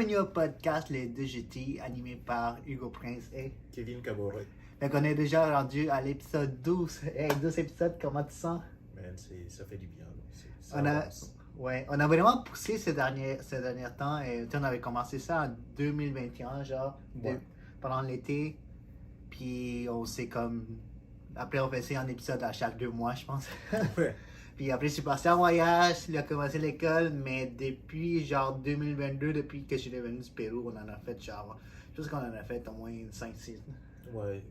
Bienvenue au podcast Les 2GT, animé par Hugo Prince et Kevin Caboret. Fait qu'on est déjà rendu à l'épisode 12. Hey, 12 épisodes, comment tu sens? Man, ça fait du bien. Ça On a, avance. on a vraiment poussé ces derniers temps. Et, on avait commencé ça en 2021, genre, Ouais. pendant l'été. Puis on s'est comme. Après, on faisait un épisode à chaque 2 mois, je pense. Ouais. Puis après, je suis parti en voyage, il a commencé l'école, mais depuis genre 2022, depuis que je suis revenu du Pérou, on en a fait genre. Je pense qu'on en a fait au moins 5-6. Ouais,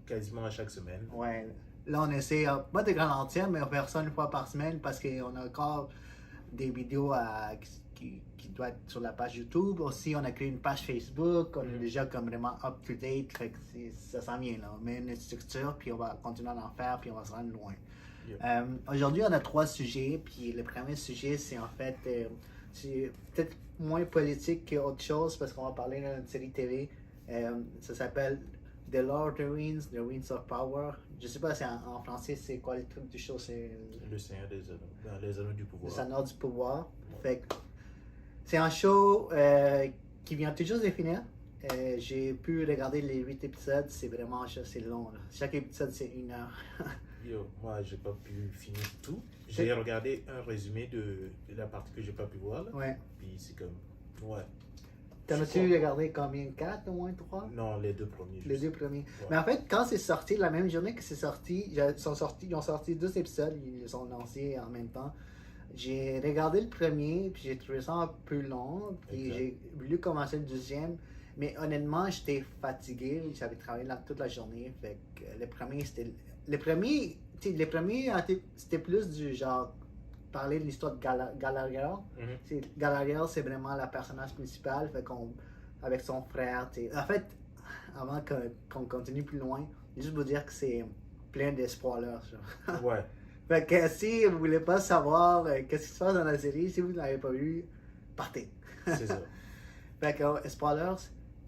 quasiment à chaque semaine. Ouais. Là, on essaie, pas de ralentir, mais on fait ça une fois par semaine parce qu'on a encore des vidéos qui doivent être sur la page YouTube. Aussi, on a créé une page Facebook. On est déjà comme vraiment up-to-date. Fait que ça s'en vient là. On met une structure, puis on va continuer à en faire, puis on va se rendre loin. Yeah. Aujourd'hui, on a 3 sujets. Puis le premier sujet, c'est en fait, c'est peut-être moins politique qu'autre chose parce qu'on va parler d'une série TV. Ça s'appelle The Lord of the Rings, The Rings of Power. Je sais pas si en français c'est quoi le truc du show, c'est Le Seigneur des Anneaux. Les Anneaux du pouvoir. le Seigneur du pouvoir. Ouais. Fait que c'est un show qui vient tout juste de finir. J'ai pu regarder les 8 épisodes, c'est vraiment c'est long. Là. Chaque épisode c'est 1 heure. Yo, moi, j'ai pas pu finir tout. J'ai regardé un résumé de la partie que j'ai pas pu voir. Là. Ouais. Puis c'est comme. Ouais. T'en Je as-tu crois- regardé combien? 4 au moins 3? Non, les deux premiers. Les juste. 2 premiers. Ouais. Mais en fait, quand c'est sorti, la même journée que c'est sorti, ils ont sorti 2 épisodes, ils les ont lancés en même temps. J'ai regardé le premier, puis j'ai trouvé ça un peu long, puis Exact. j'ai voulu commencer le deuxième. Mais honnêtement, j'étais fatigué, j'avais travaillé là toute la journée. Fait que le premier, c'était. Le premier, tu sais, les premiers, c'était plus du genre parler de l'histoire de Galadriel. Mhm. Galadriel, c'est vraiment la personnage principale, fait qu'on, avec son frère. T'sais. En fait, avant qu'on continue plus loin, juste vous dire que c'est plein de spoilers. Genre. Ouais. Fait que si vous voulez pas savoir qu'est-ce qui se passe dans la série, si vous ne l'avez pas vu, partez. C'est ça. Fait que, spoilers.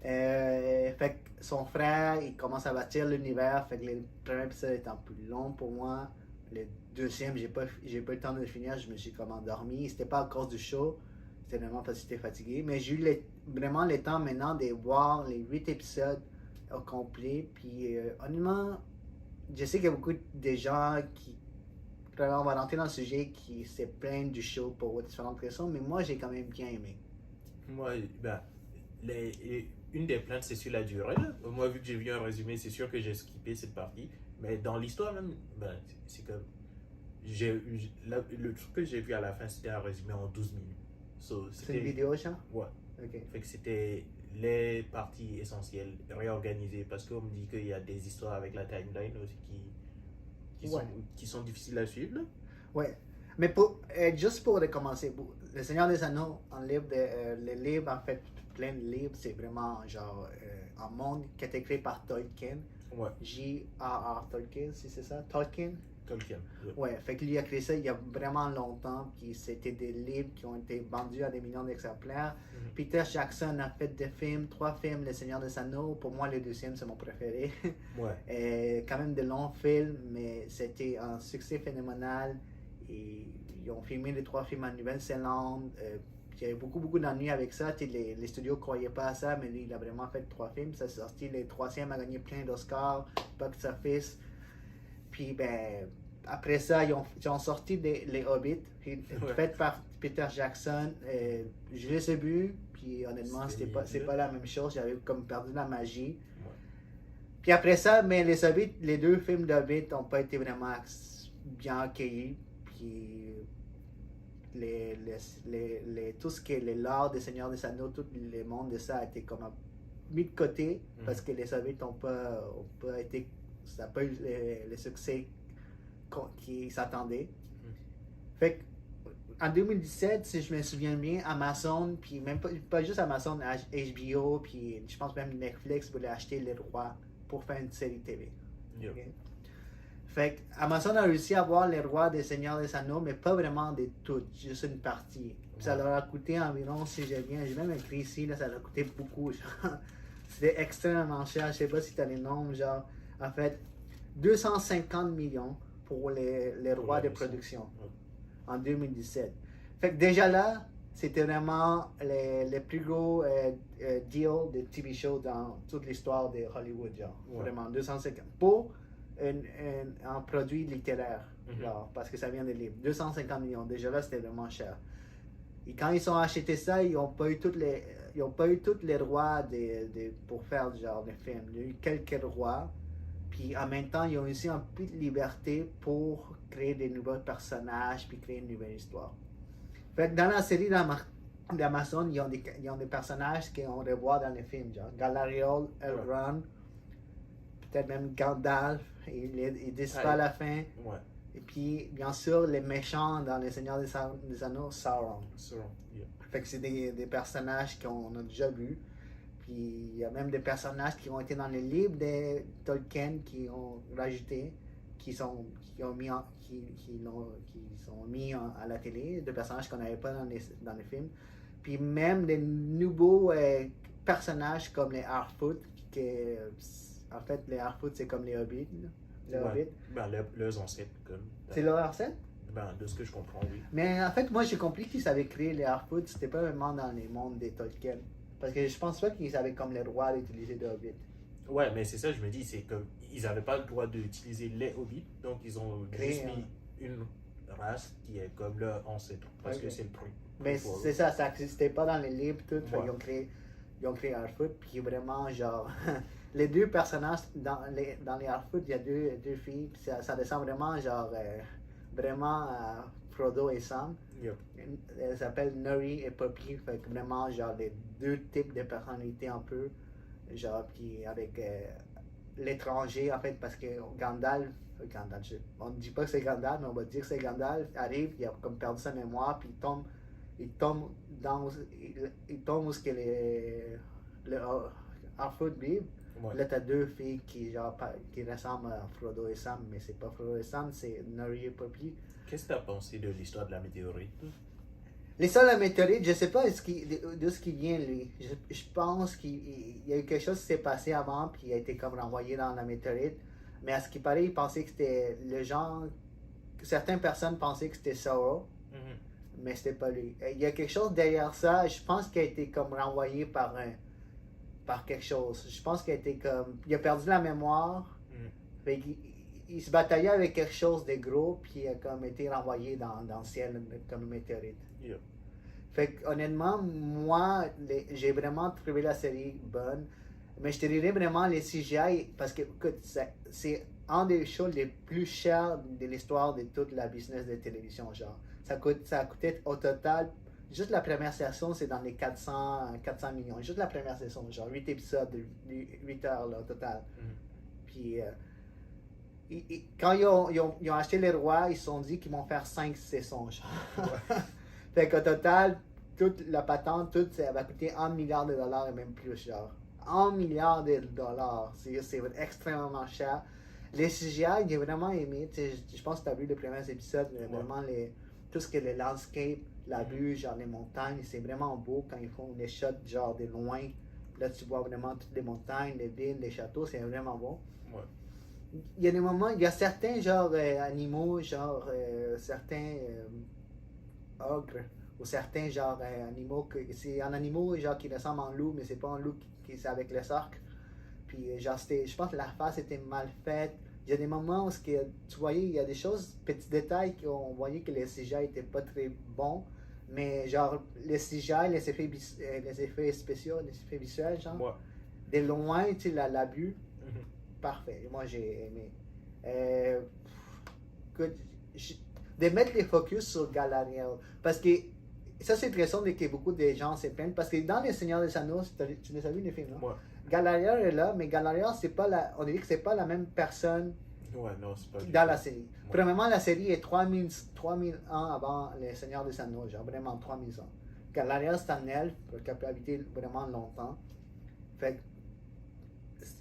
Fait que son frère, il commence à bâtir l'univers. Fait que le premier épisode est un peu long pour moi. Le deuxième, j'ai pas eu le temps de le finir. Je me suis comme endormi. C'était pas à cause du show. C'était vraiment parce que j'étais fatigué. Mais j'ai eu vraiment le temps maintenant de voir les 8 épisodes au complet. Puis honnêtement, je sais qu'il y a beaucoup de gens qui. On va rentrer dans le sujet qui se plaignent du show pour différentes raisons. Mais moi, j'ai quand même bien aimé. Moi, ben, une des plaintes, c'est sur la durée. Là. Moi, vu que j'ai vu un résumé, c'est sûr que j'ai skippé cette partie. Mais dans l'histoire même, ben, c'est comme. Le truc que j'ai vu à la fin, c'était un résumé en 12 minutes. So, C'est une vidéo, ça? Ouais. Ok. Fait que c'était les parties essentielles réorganisées parce qu'on me dit qu'il y a des histoires avec la timeline aussi Ouais. qui sont difficiles à suivre. Là. Ouais. Mais juste pour recommencer, Le Seigneur des Anneaux, le livre, en fait, plein de livres, c'est vraiment genre un monde qui a été créé par Tolkien. Ouais. J.R.R. Tolkien, si c'est ça? Tolkien? Tolkien. Ouais. Ouais, fait que lui a créé ça il y a vraiment longtemps, puis c'était des livres qui ont été vendus à des millions d'exemplaires. Mhm. Peter Jackson a fait des films, 3 films, Le Seigneur des Anneaux. Pour moi, le deuxième, c'est mon préféré. Ouais. Quand même de longs films, mais c'était un succès phénoménal. Et ils ont filmé les 3 films en Nouvelle-Zélande. Il y avait beaucoup d'ennuis avec ça. Les studios ne croyaient pas à ça, mais lui, il a vraiment fait 3 films. Ça s'est sorti, le 3e a gagné plein d'Oscars, box office. Puis, ben, après ça, ils ont sorti les Hobbits, fait par Peter Jackson. Je les ai vus, puis honnêtement, c'est pas la même chose. J'avais comme perdu la magie. Ouais. Puis après ça, mais les Hobbits, les 2 films d'Hobbit n'ont pas été vraiment bien accueillis. Puis tout ce qui est l'art des Seigneurs des Anneaux, tout le monde de ça a été comme mis de côté parce que les Hobbits n'ont pas été, ça n'a pas eu le succès qui s'attendait. Fait que, en 2017, si je me souviens bien, Amazon, puis même pas juste Amazon, HBO, puis je pense même Netflix voulait acheter Les Rois pour faire une série TV. Yeah. Okay? Fait que Amazon a réussi à avoir Les Rois des Seigneurs des Anneaux, mais pas vraiment de toutes, juste une partie. Puis ça leur a coûté environ, si j'ai même écrit ici, là, ça leur a coûté beaucoup. C'était extrêmement cher, je sais pas si tu as les nombres, genre, en fait, 250 millions pour les droits de production en 2017. Fait que déjà là, c'était vraiment le plus gros deal de TV show dans toute l'histoire de Hollywood, genre. Ouais. Vraiment, 250. Pour un produit littéraire, Mhm. genre, parce que ça vient des livres. 250 millions, déjà là, c'était vraiment cher. Et quand ils ont acheté ça, ils n'ont pas eu tous les droits pour faire genre de film. Il y a eu quelques droits. Puis en même temps, ils ont aussi un peu de liberté pour créer des nouveaux personnages puis créer une nouvelle histoire. Fait que dans la série d'Amazon, ils ont des personnages qu'on revoit dans les films, genre Galadriel, Elrond, peut-être même Gandalf, il disparaît à la fin. Ouais. Et puis, bien sûr, les méchants dans Les Seigneurs des Anneaux, Sauron. Yeah. Fait que c'est des personnages qu'on a déjà vus. Puis il y a même des personnages qui ont été dans les livres de Tolkien qui ont rajouté, qui sont mis à la télé, des personnages qu'on n'avait pas dans les films. Puis même des nouveaux personnages comme les Harfoot, en fait les Harfoot c'est comme les Hobbits. Les Hobbits. Ben, leurs ancêtres, comme. C'est leurs ancêtres? Ben, de ce que je comprends, oui. Mais en fait, moi j'ai compris qu'ils avaient créé les Harfoot, c'était pas vraiment dans les mondes des Tolkien. Parce que je pense pas qu'ils avaient comme le droit d'utiliser des Hobbits. Ouais, mais c'est ça, je me dis, c'est comme. Ils n'avaient pas le droit d'utiliser les Hobbits, donc ils ont juste mis une race qui est comme leur ancêtre, parce que c'est le premier. Mais c'est ça n'existait pas dans les livres, tout. Ouais. Ils ont créé Harfoot, puis vraiment, genre. Les deux personnages dans les Harfoot, il y a deux filles, puis ça descend vraiment, genre. Vraiment Frodo et Sam. Yep. Elles s'appellent Nuri et Poppy, fait que vraiment, genre, les deux types de personnalités un peu. Genre, puis avec l'étranger, en fait, parce que Gandalf, on ne dit pas que c'est Gandalf, mais on va dire que c'est Gandalf, arrive, il a comme perdu sa mémoire, puis il tombe où ce que les Harfoot vivent. Ouais. Là, t'as deux filles qui ressemblent à Frodo et Sam, mais c'est pas Frodo et Sam, c'est Nuri et Poppy. Qu'est-ce que tu as pensé de l'histoire de la météorite? L'histoire de la météorite, je sais pas d'où ce qui vient, lui. Je pense qu'il y a eu quelque chose qui s'est passé avant, puis il a été comme renvoyé dans la météorite. Mais à ce qui paraît, il pensait que c'était le genre. Certaines personnes pensaient que c'était Sauron, mais c'était pas lui. Il y a quelque chose derrière ça, je pense qu'il a été comme renvoyé par quelque chose. Je pense qu'il a été comme. Il a perdu la mémoire. Fait il se bataillait avec quelque chose de gros, puis il a comme été renvoyé dans le ciel comme une météorite. Yeah. Fait que, honnêtement, moi, j'ai vraiment trouvé la série bonne. Mais je te dirais vraiment les CGI, parce que, écoute, c'est un des shows les plus chers de l'histoire de toute la business de télévision, genre. Ça a coûté au total. Juste la première saison, c'est dans les 400 millions. Juste la première saison, genre 8 épisodes, 8 heures là, au total. Puis, quand ils ont acheté les rois, ils se sont dit qu'ils vont faire 5 saisons, genre. Ouais. Fait qu'au total, toute la patente, ça va coûter $1 milliard et même plus, genre. $1 milliard. C'est extrêmement cher. Les CGI, j'ai vraiment aimé. Je pense que tu as vu les premiers épisodes, vraiment tout ce qui est les landscapes, la vue, genre les montagnes, c'est vraiment beau quand ils font des shots genre de loin. Là, tu vois vraiment toutes les montagnes, les villes, les châteaux, c'est vraiment beau. Ouais. Il y a des moments, il y a certains genre animaux, genre certains ogres, ou certains genre animaux, c'est un animal genre qui ressemble à un loup, mais c'est pas un loup qui c'est avec les arcs. Puis genre, je pense que la face était mal faite. Il y a des moments où tu voyais, il y a des choses, petits détails qu'on voyait que les CGI n'étaient pas très bons. Mais genre, les CGI, les effets spéciaux, les effets visuels, genre, de loin, tu sais, la vue, parfait. Moi, j'ai aimé. De mettre les focus sur Galadriel. Parce que ça, c'est très sombre et que beaucoup de gens se plaignent. Parce que dans Les Seigneurs des Anneaux, tu les as vu les films, non? Ouais. Galadriel est là, mais Galadriel, on dirait que c'est pas la même personne dans la série. Ouais. Premièrement, la série est 3000 ans avant Les Seigneurs des Anneaux, genre vraiment 3000 ans. Galadriel, c'est un elfe qui a pu habiter vraiment longtemps. Fait que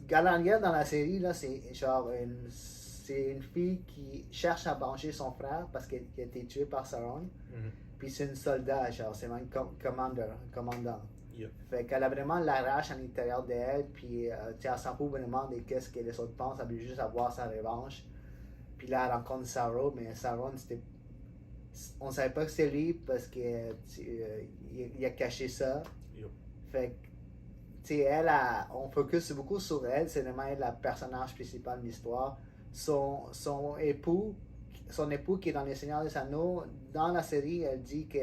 Galadriel dans la série, là, c'est genre c'est une fille qui cherche à venger son frère parce qu'il a été tué par Sauron. Puis c'est une soldat, genre, c'est un commandant. Yeah. Fait qu'elle a vraiment la rage à l'intérieur d'elle, puis elle s'en fout vraiment de qu'est-ce que les autres pensent, elle veut juste avoir sa revanche. Puis là, elle rencontre Sauron, mais Sauron, c'était on savait pas que c'était lui parce que il a caché ça. Yo. Fait que, tu sais, on focus beaucoup sur elle, c'est vraiment elle la personnage principal de l'histoire. Son époux qui est dans Les Seigneurs des Anneaux, dans la série, elle dit que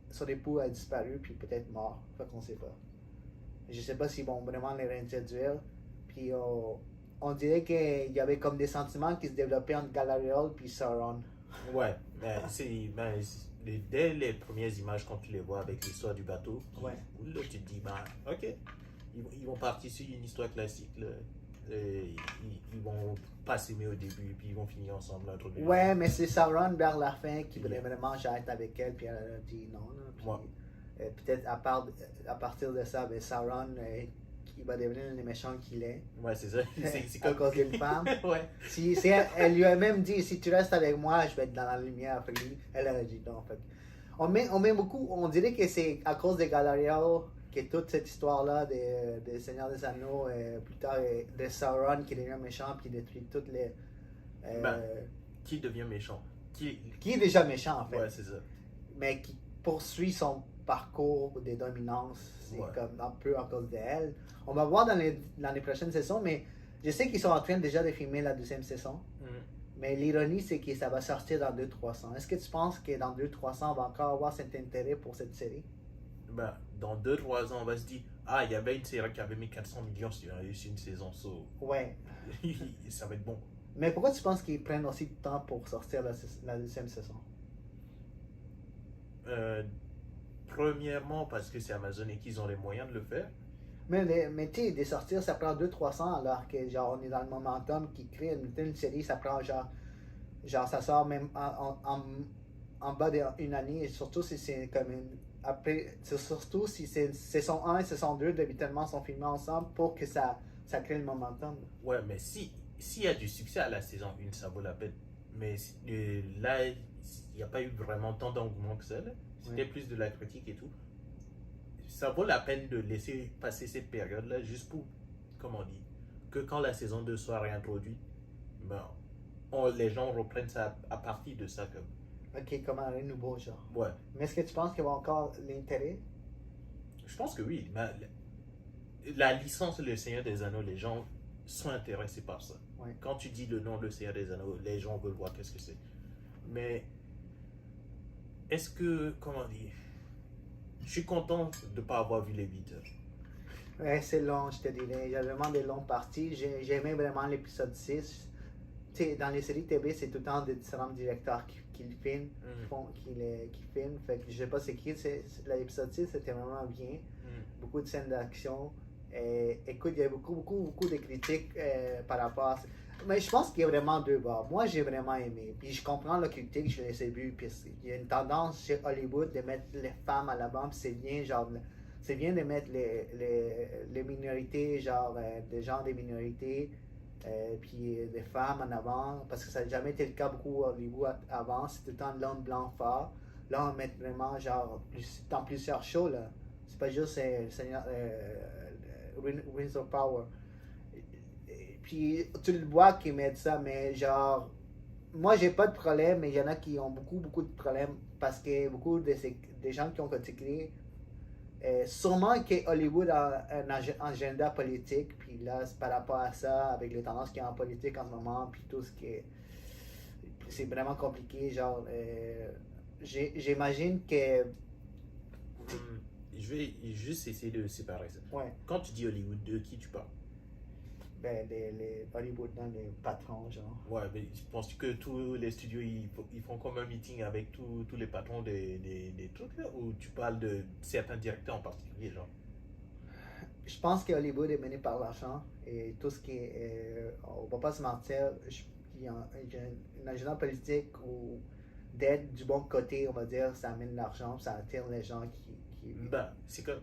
son époux a disparu puis peut-être mort. Fait qu'on sait pas. Je sais pas s'ils vont vraiment les réintroduire. Puis on dirait qu'il y avait comme des sentiments qui se développaient entre Galadriel puis Sauron. Ouais, dès les premières images, quand tu les vois avec l'histoire du bateau, Ouais. là, tu te dis, bah, ok, ils vont partir sur une histoire classique. Là. Ils vont pas s'aimer au début, puis ils vont finir ensemble. Un truc de Ouais, genre. mais c'est Sauron vers la fin qui voulait Yeah. vraiment être avec elle, puis elle a dit non. Là, puis, Ouais. peut-être à partir de ça, ben, Sauron, il va devenir le méchant qu'il est. Ouais, c'est ça. C'est À cause d'une femme. Ouais. Si elle lui a même dit, si tu restes avec moi, je vais être dans la lumière. Fait que elle a dit non. Fait que on met beaucoup, on dirait que c'est à cause de Galadriel que toute cette histoire-là des Seigneurs des Anneaux, plus tard, de Sauron qui devient méchant puis détruit toutes les... Ben, qui devient méchant? qui est déjà méchant en fait, Ouais, c'est ça. mais qui poursuit son parcours de dominance, c'est Ouais. comme un peu à cause d'elle. On va voir dans les prochaines saisons, mais je sais qu'ils sont en train déjà de filmer la deuxième saison. Mhm. Mais l'ironie, c'est que ça va sortir dans 2-3 ans. Est-ce que tu penses que dans 2-3 ans, on va encore avoir cet intérêt pour cette série? Ben, dans 2-3 ans, on va se dire, ah, il y avait une série qui avait mis 400 millions sur une saison, so, Ouais. ça va être bon. Mais pourquoi tu penses qu'ils prennent aussi de temps pour sortir la deuxième saison? Premièrement, parce que c'est Amazon et qu'ils ont les moyens de le faire. Mais tu sais, de sortir, ça prend 2-3 ans, alors que genre on est dans le momentum qui crée une série, ça prend genre ça sort même en bas d'une année, et surtout si c'est comme surtout si c'est saison 1 et saison 2 habituellement sont filmés ensemble pour que ça crée le momentum. Ouais, mais s'il y a du succès à la saison 1, ça vaut la peine. Mais là, il n'y a pas eu vraiment tant d'engouement que ça. Là. C'était Ouais. plus de la critique et tout. Ça vaut la peine de laisser passer cette période-là juste pour, comment on dit, que quand la saison 2 soit réintroduite, ben, les gens reprennent ça à partir de ça. Comme. Ok, comme un nouveau genre. Ouais, Mais est-ce que tu penses qu'il y aura encore l'intérêt? je pense que oui. Mais la licence Le Seigneur des Anneaux, les gens sont intéressés par ça. Ouais. Quand tu dis le nom Le Seigneur des Anneaux, les gens veulent voir qu'est-ce que c'est. Mais est-ce que, comment dire, je suis content de ne pas avoir vu les 8 heures. Ouais, c'est long, je te dirais. Il y a vraiment des longues parties. J'aimais vraiment l'épisode 6. Tu sais, dans les séries TV, c'est tout le temps des différents directeurs qui le filment, qui filment. Fait que je sais pas c'est qui. L'épisode 6, c'était vraiment bien. Beaucoup de scènes d'action. Écoute, il y a beaucoup de critiques par rapport à ça. Mais je pense qu'il y a vraiment deux bords. Moi, j'ai vraiment aimé. Puis je comprends la critique, je les ai vus. Puis il y a une tendance chez Hollywood de mettre les femmes à l'avant. Puis c'est bien, genre, c'est bien de mettre les minorités, genre, des gens des minorités, puis des femmes en avant. Parce que ça n'a jamais été le cas beaucoup à Hollywood avant. C'est tout le temps l'homme blanc fort. Là, on met vraiment, genre, dans plusieurs shows, là. C'est pas juste Rings of Power. Puis tu le vois qu'ils mettent ça, mais genre, moi j'ai pas de problème, mais il y en a qui ont beaucoup de problèmes parce que beaucoup des gens qui ont critiqué, sûrement que Hollywood a un agenda politique, puis là, c'est par rapport à ça, avec les tendances qu'il y a en politique en ce moment, puis tout ce qui est. C'est vraiment compliqué, genre, j'imagine que. Je vais juste essayer de séparer ça. Ouais. Quand tu dis Hollywood, de qui tu parles? Ben, les Hollywood, non, les patrons, genre. Ouais, mais penses-tu que tous les studios ils font comme un meeting avec tous les patrons des trucs là? Ou tu parles de certains directeurs en particulier, genre? Je pense que Hollywood est mené par l'argent et tout ce qui est. On va pas se mentir, il y a un agenda politique ou d'être du bon côté, on va dire, ça amène l'argent, ça attire les gens qui. Ben, c'est comme.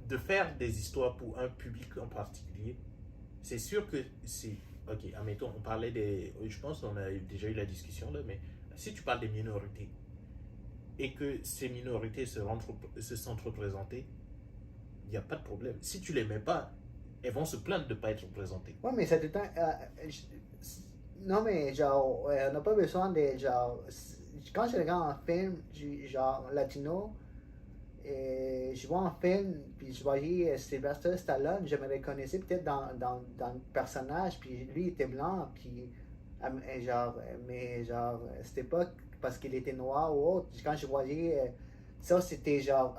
De faire des histoires pour un public en particulier, c'est sûr que c'est. Ok, admettons, on parlait des. Je pense qu'on a déjà eu la discussion là, mais si tu parles des minorités et que ces minorités se sentent représentées, il n'y a pas de problème. Si tu les mets pas, elles vont se plaindre de ne pas être représentées. Ouais, mais c'est tout le temps. Non, mais genre, on n'a pas besoin de. Genre, quand je regarde un film, genre latino, et je vois un film, puis je voyais Sylvester Stallone, je me reconnaissais peut-être dans le personnage, puis lui il était blanc, puis mais genre, c'était pas parce qu'il était noir ou autre. Quand je voyais ça, c'était genre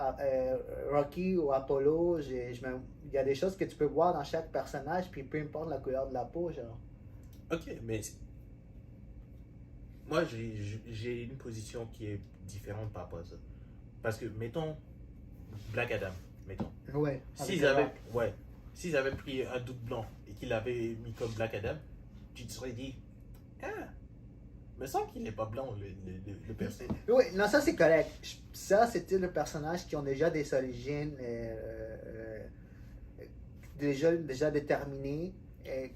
Rocky ou Apollo, il y a des choses que tu peux voir dans chaque personnage, puis peu importe la couleur de la peau, genre. Ok, mais moi, j'ai une position qui est différente par rapport à ça. Parce que, mettons, Black Adam, mettons. Ouais. Ouais, s'ils avaient pris un doute blanc et qu'ils l'avaient mis comme Black Adam, tu te serais dit, ah, me semble qu'il n'est pas blanc, le personnage. Oui, non, ça c'est correct. Ça, c'était le personnage qui ont déjà des origines déjà déterminées,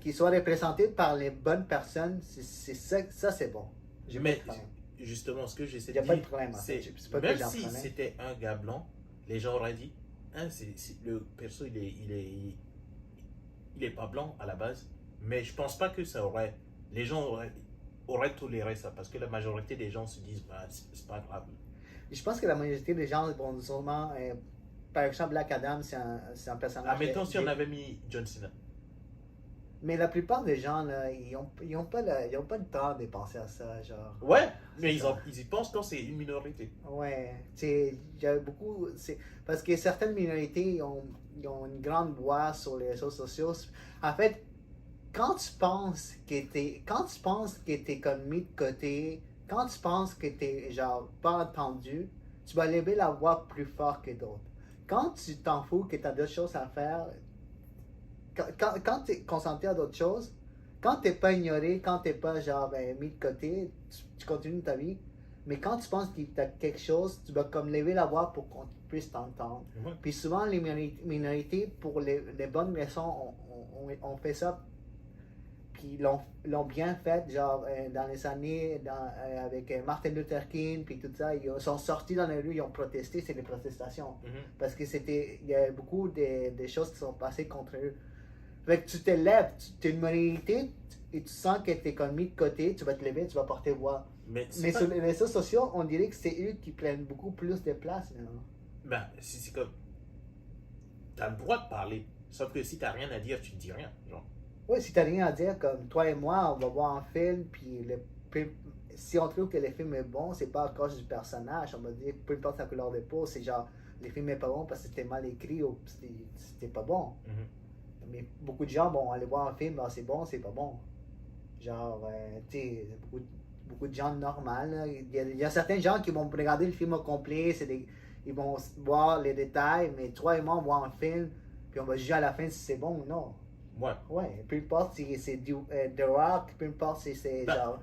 qui soient représentés par les bonnes personnes. Ça c'est bon. Mais justement, ce que j'essaie de Il n'y a pas de dire, problème. En fait. c'est même si c'était un gars blanc, les gens auraient dit, hein, le perso, il est pas blanc à la base, mais je pense pas que ça aurait, les gens auraient toléré ça, parce que la majorité des gens se disent, bah, c'est pas grave. Je pense que la majorité des gens vont sûrement, par exemple, Black Adam, c'est un personnage. Admettons si on avait mis John Cena. Mais la plupart des gens, là, ils ont pas le temps de penser à ça, genre. Ouais, mais ils y pensent quand c'est une minorité. Ouais, il y a beaucoup. Parce que certaines minorités ils ont une grande voix sur les réseaux sociaux. En fait, quand tu penses que t'es comme mis de côté, quand tu penses que t'es genre pas entendu, tu vas lever la voix plus fort que d'autres. Quand tu t'en fous que t'as d'autres choses à faire, quand tu es concentré à d'autres choses, quand t'es pas ignoré, quand t'es pas genre mis de côté, tu continues ta vie. Mais quand tu penses que tu as quelque chose, tu vas comme lever la voix pour qu'on puisse t'entendre. Ouais. Puis souvent, les minorités, pour les bonnes raisons, on fait ça. Puis l'ont bien fait, genre dans les années, avec Martin Luther King, puis tout ça. Ils sont sortis dans les rues, ils ont protesté, c'est des protestations. Parce que il y a beaucoup de choses qui sont passées contre eux. Fait que tu te lèves, tu es une minorité et tu sens que tu es comme mis de côté, tu vas te lever, tu vas porter voix. Mais sur les réseaux sociaux, on dirait que c'est eux qui prennent beaucoup plus de place maintenant. Ben, c'est comme. T'as le droit de parler, sauf que si t'as rien à dire, tu ne dis rien. Genre. Oui, si t'as rien à dire, comme toi et moi, on va voir un film, puis si on trouve que le film est bon, c'est pas à cause du personnage, on va dire, peu importe la couleur de peau, c'est genre, le film est pas bon parce que c'était mal écrit ou c'était pas bon. Mais beaucoup de gens vont aller voir un film, c'est bon, c'est pas bon. Genre, tu sais, beaucoup de gens normaux. Il y a certains gens qui vont regarder le film au complet, ils vont voir les détails, mais toi et moi, on voit un film, puis on va juger à la fin si c'est bon ou non. Ouais. Ouais, peu importe si c'est The Rock, peu importe si c'est genre.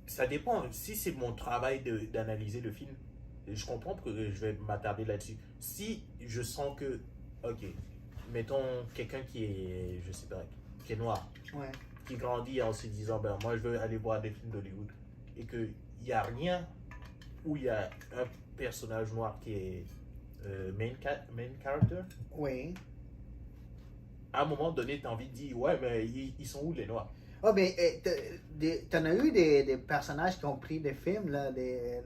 Ça dépend. Si c'est mon travail d'analyser le film, je comprends que je vais m'attarder là-dessus. Si je sens que, ok, mettons quelqu'un qui est, je sais pas, qui est noir, Ouais. qui grandit en se disant, ben moi je veux aller voir des films d'Hollywood, et qu'il n'y a rien où il y a un personnage noir qui est main character. Oui. À un moment donné, tu as envie de dire, ouais, mais ils sont où les noirs? Ah, ben, t'en as eu des personnages qui ont pris des films, là, des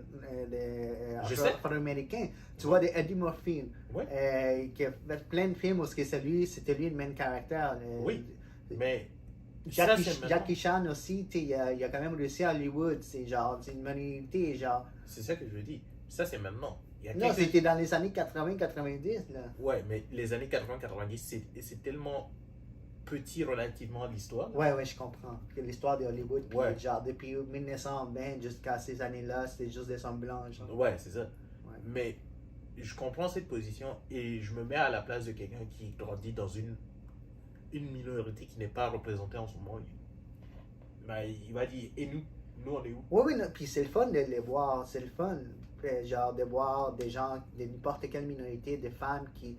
afro-américains. Tu vois, des Eddie Murphy, Ouais. qui a fait plein de films où c'était lui le main caractère. Oui, mais Jackie Chan aussi, il a quand même réussi à Hollywood. C'est genre, c'est une minorité, genre. c'est ça que je veux dire. Ça, c'est maintenant. Non, c'était dans les années 80-90, là. Ouais, mais les années 80-90, c'est tellement petit relativement à l'histoire. Ouais, je comprends. L'histoire de Hollywood, puis Ouais. genre, depuis 1920 jusqu'à ces années-là, c'était juste des hommes blancs, genre. Ouais, c'est ça. Ouais. Mais je comprends cette position et je me mets à la place de quelqu'un qui grandit dans une minorité qui n'est pas représentée en ce moment. Ben, il va dire, et nous? Nous, on est où? Oui, non, puis c'est le fun de les voir, c'est le fun, genre de voir des gens de n'importe quelle minorité, des femmes qui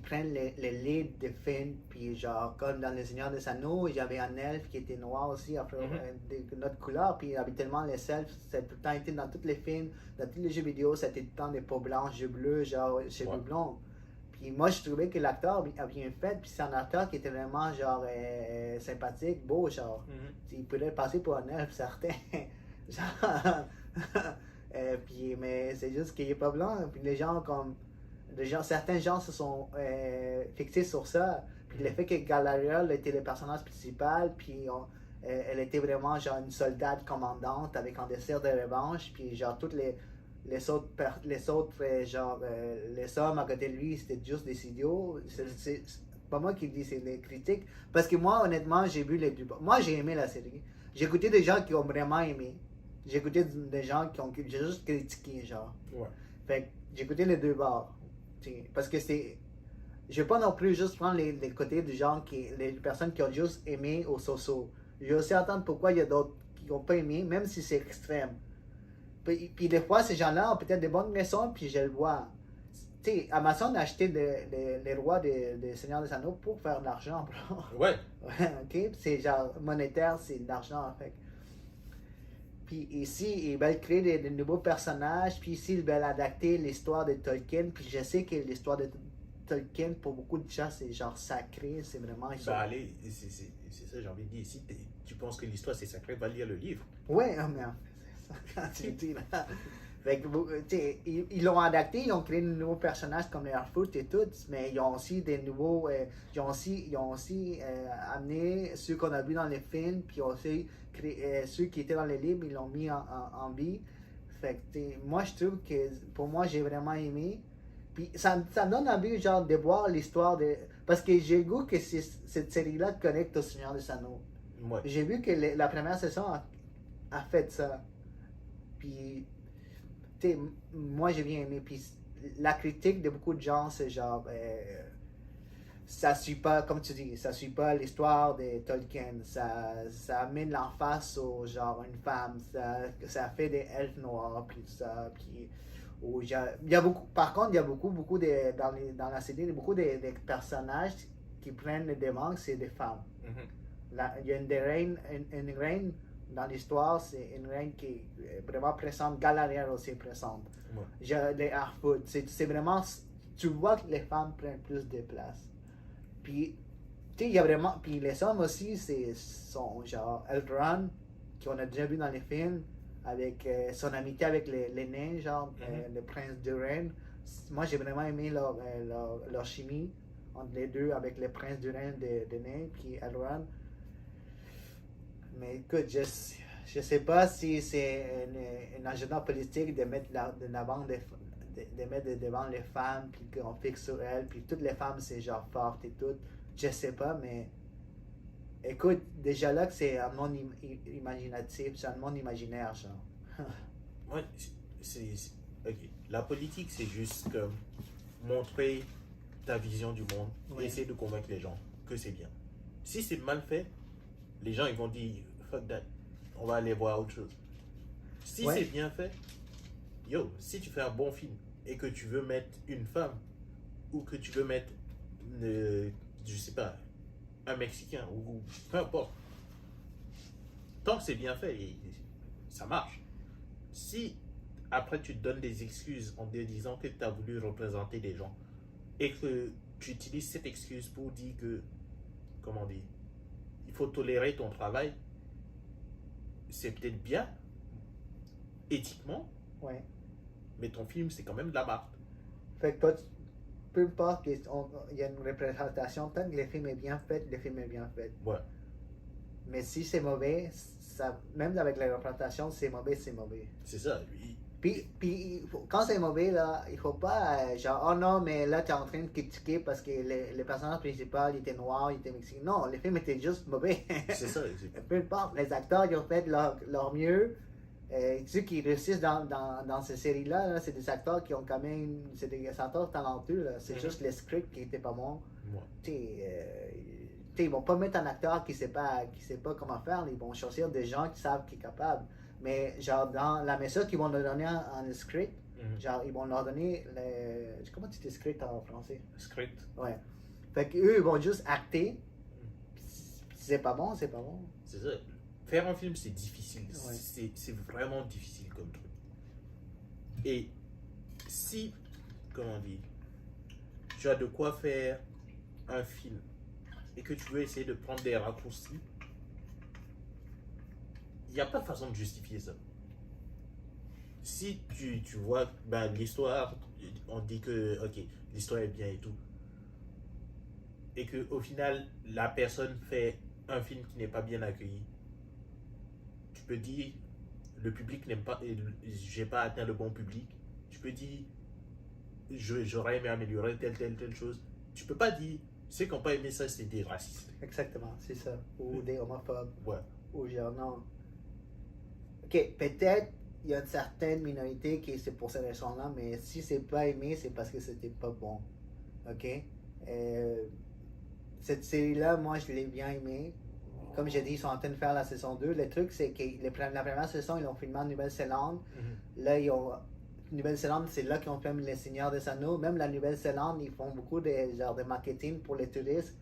prennent les leads de films, puis genre comme dans Les Seigneurs des Anneaux, il y avait un elfe qui était noir aussi, de notre couleur, puis habituellement les elfes, ça a tout le temps été dans tous les films, dans tous les jeux vidéo, c'était tout le temps des peaux blanches, yeux bleus, genre cheveux blonds. Puis moi, je trouvais que l'acteur a bien fait, puis c'est un acteur qui était vraiment genre sympathique, beau, genre. Il pourrait passer pour un elfe, certain. Genre, puis, mais c'est juste qu'il est pas blanc. Puis les gens, comme. Certains gens se sont fixés sur ça. Puis le fait que Galadriel était le personnage principal, puis elle était vraiment genre une soldate commandante avec un désir de revanche, puis genre toutes les autres, les hommes à côté de lui, c'était juste des idiots. C'est pas moi qui le dis, c'est les critiques. Parce que moi, honnêtement, j'ai vu les deux. Moi, j'ai aimé la série. J'ai écouté des gens qui ont vraiment aimé. J'ai écouté des gens qui ont j'ai juste critiqué, genre. Ouais. Fait que j'ai écouté les deux bords. Parce que c'est. Je vais pas non plus juste prendre les côtés des gens les personnes qui ont juste aimé au so-so. Je vais aussi entendre pourquoi il y a d'autres qui n'ont pas aimé, même si c'est extrême. Puis des fois, ces gens-là ont peut-être des bonnes raisons, puis je le vois. Tu sais, Amazon a acheté les rois des Seigneurs des Anneaux pour faire de l'argent, bro. Ouais. Ouais, ok? C'est genre monétaire, c'est de l'argent, en fait. Puis ici, ils veulent créer des nouveaux personnages, puis ici, ils veulent adapter l'histoire de Tolkien, puis je sais que l'histoire de Tolkien, pour beaucoup de gens, c'est genre sacré, c'est vraiment... Bah allez, c'est ça j'ai envie de dire. Si tu penses que l'histoire c'est sacré, va lire le livre. Ouais, mais en fait, c'est ça quand tu dis là. Fait que, tu sais, ils l'ont adapté, ils ont créé de nouveaux personnages comme les Harfoot et tout, mais ils ont aussi des nouveaux... ils ont aussi amené ceux qu'on a vus dans les films, puis aussi ceux qui étaient dans les livres, ils l'ont mis en vie. Fait que, moi, je trouve que, pour moi, j'ai vraiment aimé. Puis ça me donne envie, genre, de voir l'histoire de... Parce que j'ai le goût que cette série-là connecte au Seigneur des Anneaux. Ouais. J'ai vu que la première saison a fait ça. Puis, tu sais, moi, j'ai bien aimé. Puis, la critique de beaucoup de gens, c'est genre... ça suit pas, comme tu dis, ça suit pas l'histoire de Tolkien. Ça amène l'emphase au genre une femme. Ça fait des elfes noirs, puis tout ça. Puis... il y a beaucoup, par contre, il y a beaucoup dans la série, beaucoup de personnages qui prennent le devant, c'est des femmes. Il y a une reine dans l'histoire, c'est une reine qui est vraiment présente. Galadriel aussi est présente. Ouais. Les Harfoot, c'est vraiment, tu vois que les femmes prennent plus de place. Puis, tu sais, il y a vraiment, puis les hommes aussi, sont genre Elrond, qu'on a déjà vu dans les films, avec son amitié avec les nains, genre le prince Durin. Moi, j'ai vraiment aimé leur chimie entre les deux, avec le prince Durin des nains, puis Elrond. Mais écoute, je sais pas si c'est un agenda politique de mettre de mettre devant les femmes, puis qu'on fixe sur elles, puis toutes les femmes, c'est genre fortes et tout. Je sais pas, mais écoute, déjà là que c'est un monde imaginatif, c'est un monde imaginaire, genre. Ouais, ok. La politique, c'est juste comme montrer ta vision du monde et essayer de convaincre les gens que c'est bien. Si c'est mal fait, les gens ils vont dire fuck that, on va aller voir autre chose. Si c'est bien fait, yo, si tu fais un bon film et que tu veux mettre une femme ou que tu veux mettre, je sais pas, un Mexicain ou peu importe, tant que c'est bien fait, ça marche. Si après tu te donnes des excuses en te disant que tu as voulu représenter des gens et que tu utilises cette excuse pour dire que, comment dire, il faut tolérer ton travail, c'est peut-être bien éthiquement, mais ton film c'est quand même de la marque. Fait que toi, peu importe qu'il y a une représentation, tant que le film est bien fait, le film est bien fait. Ouais. Mais si c'est mauvais, même avec la représentation, c'est mauvais, c'est mauvais. C'est ça. Puis quand c'est mauvais, là, il faut pas genre, oh non, mais là, tu es en train de critiquer parce que le personnage principal, il était noir, il était mexicain. Non, le film était juste mauvais. C'est ça. Peu importe, les acteurs, ils ont fait leur mieux. Ceux qui réussissent dans ces séries-là, là, c'est des acteurs qui ont quand même. C'est des acteurs talentueux. C'est juste le script qui était pas bon. Ils vont pas mettre un acteur qui sait pas comment faire. Ils vont choisir des gens qui savent qui est capable. Mais genre dans la méthode qu'ils vont leur donner en script, genre ils vont leur donner comment tu dis script en français? Script. Ouais. Fait qu'eux ils vont juste acter. C'est pas bon, c'est pas bon. C'est ça. Faire un film c'est difficile. C'est vraiment difficile comme truc. Et si, comment dire, tu as de quoi faire un film et que tu veux essayer de prendre des raccourcis, il n'y a pas de façon de justifier ça. si tu vois ben, l'histoire, on dit que ok, l'histoire est bien et tout, et que au final la personne fait un film qui n'est pas bien accueilli, tu peux dire le public n'aime pas, j'ai pas atteint le bon public. Tu peux dire j'aurais aimé améliorer telle chose. Tu peux pas dire ceux qui n'ont pas aimé ça c'est des racistes. Exactement, c'est ça. Ou des homophobes. Ouais. Ou genre non. Ok, peut-être il y a une certaine minorité qui c'est pour cette raison-là, mais si c'est pas aimé, c'est parce que c'était pas bon. Ok? Cette série-là, moi, je l'ai bien aimée. Comme j'ai dit, ils sont en train de faire la saison 2. Le truc, c'est que la première saison, ils l'ont filmé en Nouvelle-Zélande. Là, ils ont. Nouvelle-Zélande, c'est là qu'ils ont filmé Les Seigneurs des Anneaux. Même la Nouvelle-Zélande, ils font beaucoup de marketing pour les touristes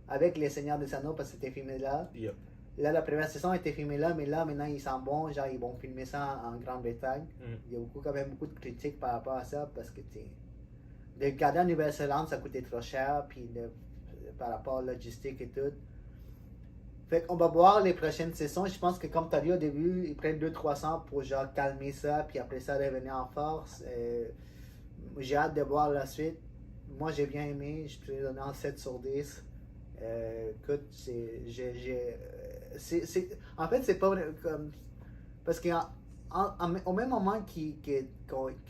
avec Les Seigneurs des Anneaux parce que c'était filmé là. Yep. Là, la première saison a été filmée là, mais là, maintenant, ils s'en vont. Genre, ils vont filmer ça en Grande-Bretagne. Il y a quand même beaucoup de critiques par rapport à ça parce que de garder en Nouvelle-Zélande, ça coûtait trop cher. Puis par rapport à la logistique et tout. Fait qu'on va voir les prochaines saisons. Je pense que comme tu as dit au début, ils prennent 200-300 ans pour genre calmer ça, puis après ça revenir en force. J'ai hâte de voir la suite. Moi j'ai bien aimé, je peux donner un 7 sur 10. Écoute, en fait c'est pas comme. Parce qu'au même moment qu'ils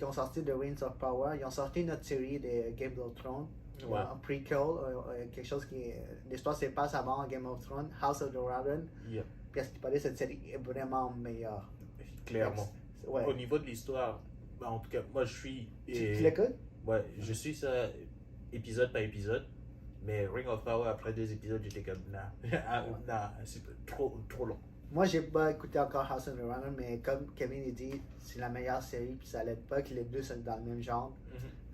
ont sorti The Rings of Power, ils ont sorti une autre série de Game of Thrones. Ouais. Un prequel, quelque chose qui. L'histoire se passe avant Game of Thrones, House of the Dragon. Yep. Puis à ce qui paraît, cette série est vraiment meilleure. Clairement. Ouais. Au niveau de l'histoire, bah, en tout cas, moi je suis. Tu l'écoutes? Ouais, je suis ça épisode par épisode. Mais Ring of Power, après 2 épisodes, j'étais comme nah, c'est trop long. Moi, j'ai pas écouté encore House of the Dragon, mais comme Kevin il dit, c'est la meilleure série, puis ça l'aide pas que les deux sont dans le même genre.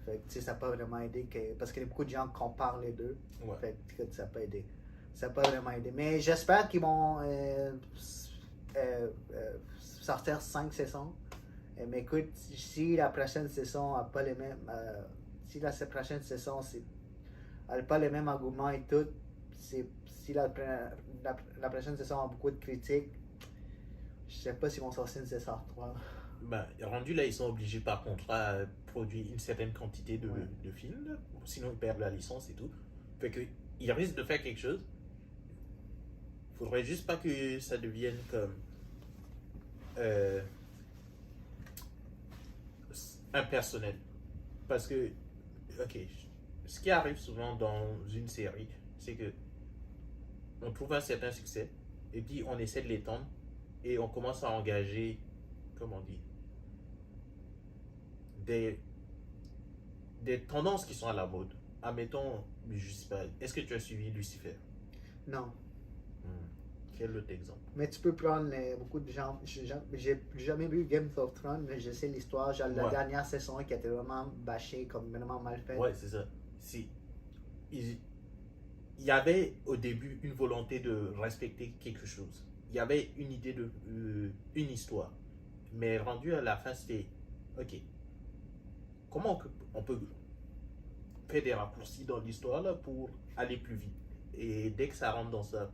Fait que, ça n'a pas vraiment aidé, parce que beaucoup de gens comparent les deux. Ouais. Fait que ça n'a pas aidé. Ça n'a pas vraiment aidé. Mais j'espère qu'ils vont sortir 5 saisons. Mais écoute, si la prochaine saison n'a pas les mêmes. Si la prochaine saison n'a pas les mêmes arguments et tout, si la prochaine saison a beaucoup de critiques, je sais pas s'ils vont sortir une saison 3. Ben, rendu là, ils sont obligés par contrat à produire une certaine quantité de films, là. Sinon ils perdent la licence et tout. Fait que ils risquent de faire quelque chose. Faudrait juste pas que ça devienne comme impersonnel. Parce que, ok, ce qui arrive souvent dans une série, c'est que on trouve un certain succès et puis on essaie de l'étendre et on commence à engager, comment on dit, des tendances qui sont à la mode. Admettons, je sais pas, est-ce que tu as suivi Lucifer? Non. Quel autre exemple? Mais tu peux prendre beaucoup de gens. J'ai jamais vu Game of Thrones, mais je sais l'histoire. Genre la dernière saison qui a été vraiment bâchée, comme vraiment mal faite. Ouais, c'est ça. Il y avait au début une volonté de respecter quelque chose. Il y avait une idée de une histoire. Mais rendu à la fin, c'était ok. Comment on peut faire des raccourcis dans l'histoire là pour aller plus vite? Et dès que ça rentre dans ça,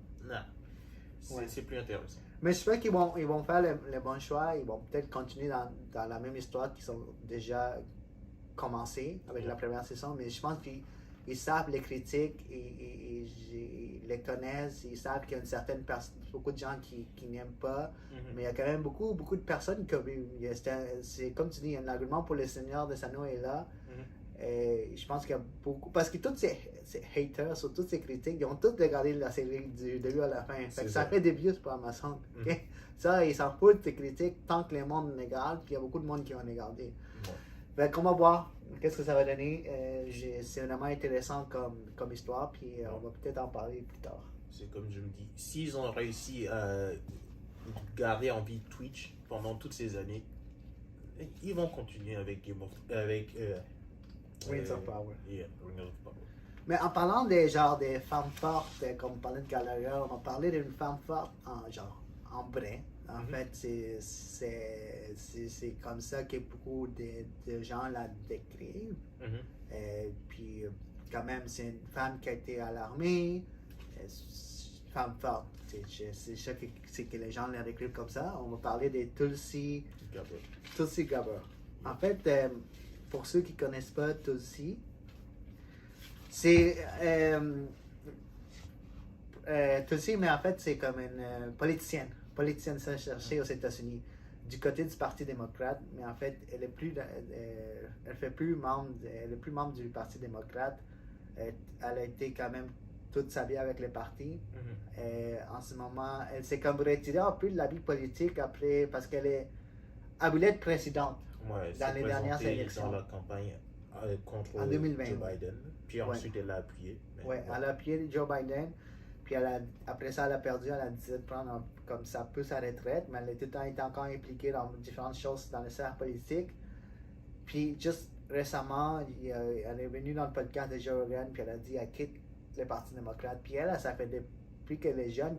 c'est plus intéressant. Mais je sais qu'ils vont faire les bons choix. Ils vont peut-être continuer dans la même histoire qu'ils ont déjà commencé avec la première saison. Mais je pense qu'ils savent les critiques et les connaissent. Ils savent qu'il y a une certaine beaucoup de gens qui n'aiment pas. Mais il y a quand même beaucoup de personnes qui c'est comme tu dis, il y a un argument pour les Seigneurs des Anneaux est là. Et je pense qu'il y a beaucoup. Parce que tous ces haters, ou toutes ces critiques, ils ont tous regardé la série du début à la fin. Fait que ça fait des views pour Amazon. Okay? Ça, ils s'en foutent des critiques tant que le monde regarde. Puis il y a beaucoup de monde qui vont regarder. Fait qu'on va voir qu'est-ce que ça va donner. C'est vraiment intéressant comme histoire. Puis on va peut-être en parler plus tard. C'est comme je me dis, s'ils ont réussi à garder en vie Twitch pendant toutes ces années, ils vont continuer avec Rings of Power. Yeah, Rings of Power. Mais en parlant des femmes fortes, comme on parlait de Gallagher, on va parler d'une femme forte en vrai. En fait, c'est comme ça que beaucoup de gens la décrivent. Puis quand même, c'est une femme qui a été à l'armée, femmes fortes. C'est ça c'est que les gens les recrutent comme ça. On va parler des Tulsi Gabbard. En fait, pour ceux qui ne connaissent pas Tulsi, c'est Tulsi, mais en fait, c'est comme une politicienne cherchée aux États-Unis, du côté du Parti démocrate, mais en fait, elle est plus membre du Parti démocrate. Elle a été quand même toute sa vie avec le parti. En ce moment, elle s'est comme retirée un peu de la vie politique après, parce elle voulait être présidente dans les dernières élections. Dans la campagne contre en 2020, Joe Biden. Puis ensuite, elle l'a appuyé. Oui, elle a appuyé Joe Biden. Puis après ça, elle a perdu. Elle a décidé de prendre comme ça peu sa retraite. Mais elle a tout le temps été encore impliquée dans différentes choses dans le cercle politique. Puis, juste récemment, elle est venue dans le podcast de Joe Rogan. Puis elle a dit qu'elle quitte le Parti démocrate. Puis elle, ça fait depuis qu'elle est jeune,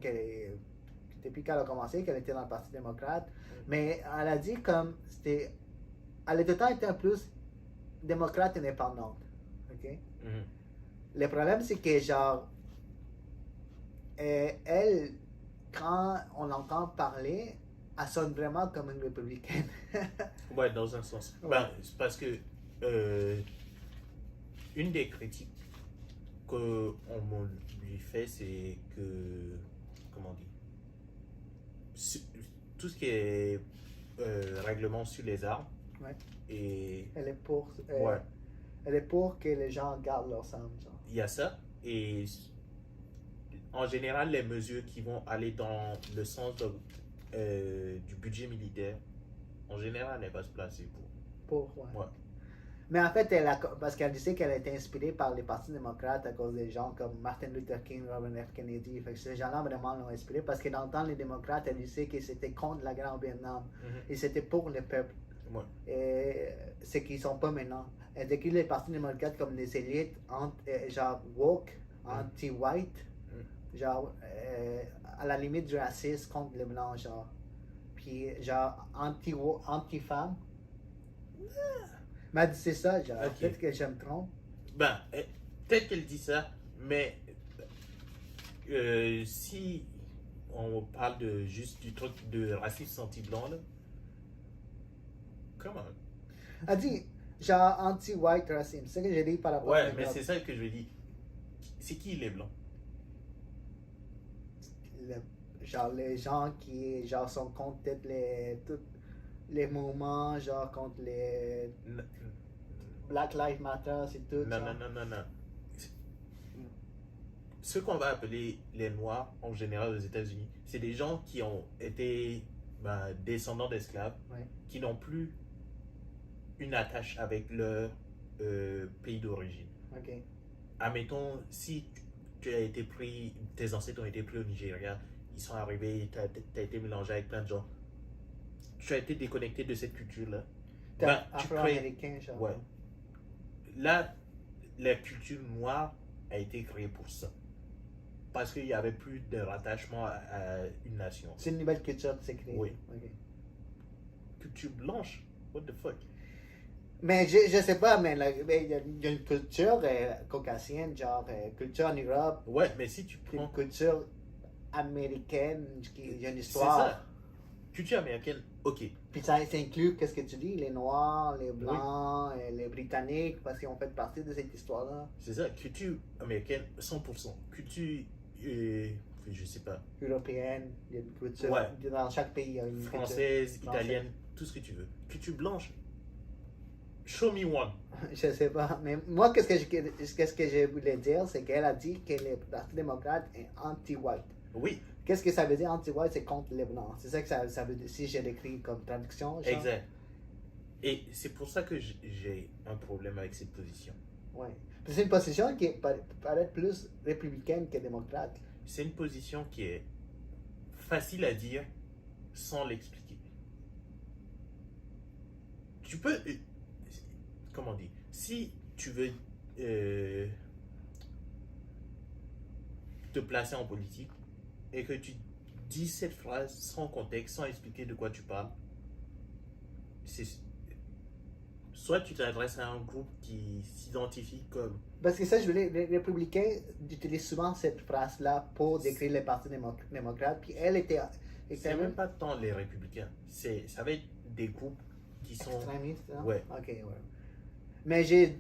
depuis qu'elle a commencé, qu'elle était dans le Parti démocrate. Mais elle a dit comme elle a tout le temps été un plus démocrate indépendante. OK? Le problème, c'est que genre, elle, quand on l'entend parler, elle sonne vraiment comme une républicaine. Ouais, dans un sens. Ouais. Ben, c'est parce que une des critiques qu'on lui fait, c'est que, comment dire, tout ce qui est règlement sur les armes, Ouais. et Elle est pour. ouais, Elle est pour que les gens gardent leurs armes. Genre. il y a ça, et en général, les mesures qui vont aller dans le sens du budget militaire, en général, elle va se placer pour. Ouais. Ouais. Mais en fait, parce qu'elle disait qu'elle a été inspirée par les partis démocrates à cause des gens comme Martin Luther King, Robert F. Kennedy. Fait que ces gens-là vraiment l'ont inspirée parce que dans le temps, les démocrates, elle disait que c'était contre la guerre au Vietnam et c'était pour le peuple. Ouais. Et c'est qu'ils ne sont pas maintenant. Elle décrit les partis démocrates comme des élites genre woke, anti-white, genre à la limite du racisme contre les blancs, genre. Puis genre anti-femme. Mais c'est ça, genre. Ok. Peut-être que je me trompe. Ben, peut-être qu'elle dit ça, mais si on parle juste du truc de racisme anti-blanc, là, comment? Elle dit, genre, anti-white racisme. C'est ce que j'ai dit par rapport Ouais, mais c'est ça que je veux dire. C'est qui les blancs? Genre, les gens qui genre, sont contre tous les mouvements, genre, contre les Black Lives Matter, c'est tout. Non, genre. non. Ce qu'on va appeler les Noirs en général aux États-Unis, c'est des gens qui ont été descendants d'esclaves, Ouais. qui n'ont plus une attache avec leur pays d'origine. Ok. Admettons, si tu as été pris, tes ancêtres ont été pris au Nigeria, ils sont arrivés, tu as été mélangé avec plein de gens, tu as été déconnecté de cette culture-là. T'es Tu crées. afro-américain, genre. Ouais. Là, la culture noire a été créée pour ça. Parce qu'il n'y avait plus de rattachement à une nation. C'est une nouvelle culture qui s'est créée. Oui. Ok. Culture blanche? What the fuck? Mais je sais pas, mais il y a une culture caucasienne, genre culture en Europe, Ouais, mais si tu une prends. culture américaine, il y a une C'est histoire. ça. Culture américaine, ok. Puis ça inclut, qu'est-ce que tu dis, les Noirs, les Blancs, et les Britanniques, parce qu'ils ont fait partie de cette histoire-là. C'est ça, culture américaine, 100%. Culture, je sais pas, Européenne, il y a une culture. Ouais. Dans chaque pays, il y a une française, culture italienne, tout ce que tu veux. Culture blanche, show me one. Je sais pas, mais moi, qu'est-ce que je voulais dire, c'est qu'elle a dit que le Parti démocrate est anti-white. Oui, Qu'est-ce que ça veut dire anti-white? C'est contre les blancs. C'est ça que ça veut dire, si je l'écris comme traduction. Genre. exact. Et c'est pour ça que j'ai un problème avec cette position. Ouais. C'est une position qui paraît plus républicaine que démocrate. C'est une position qui est facile à dire sans l'expliquer. Tu peux, comment dire, si tu veux te placer en politique et que tu dis cette phrase sans contexte, sans expliquer de quoi tu parles, soit tu t'adresses à un groupe qui s'identifie comme... Parce que ça, les républicains utilisent souvent cette phrase-là pour décrire les partis démocrates. Puis elle était C'est même pas tant les républicains. Ça va être des groupes qui sont... extrémistes. Hein? Ouais. Ok, ouais. Mais j'ai,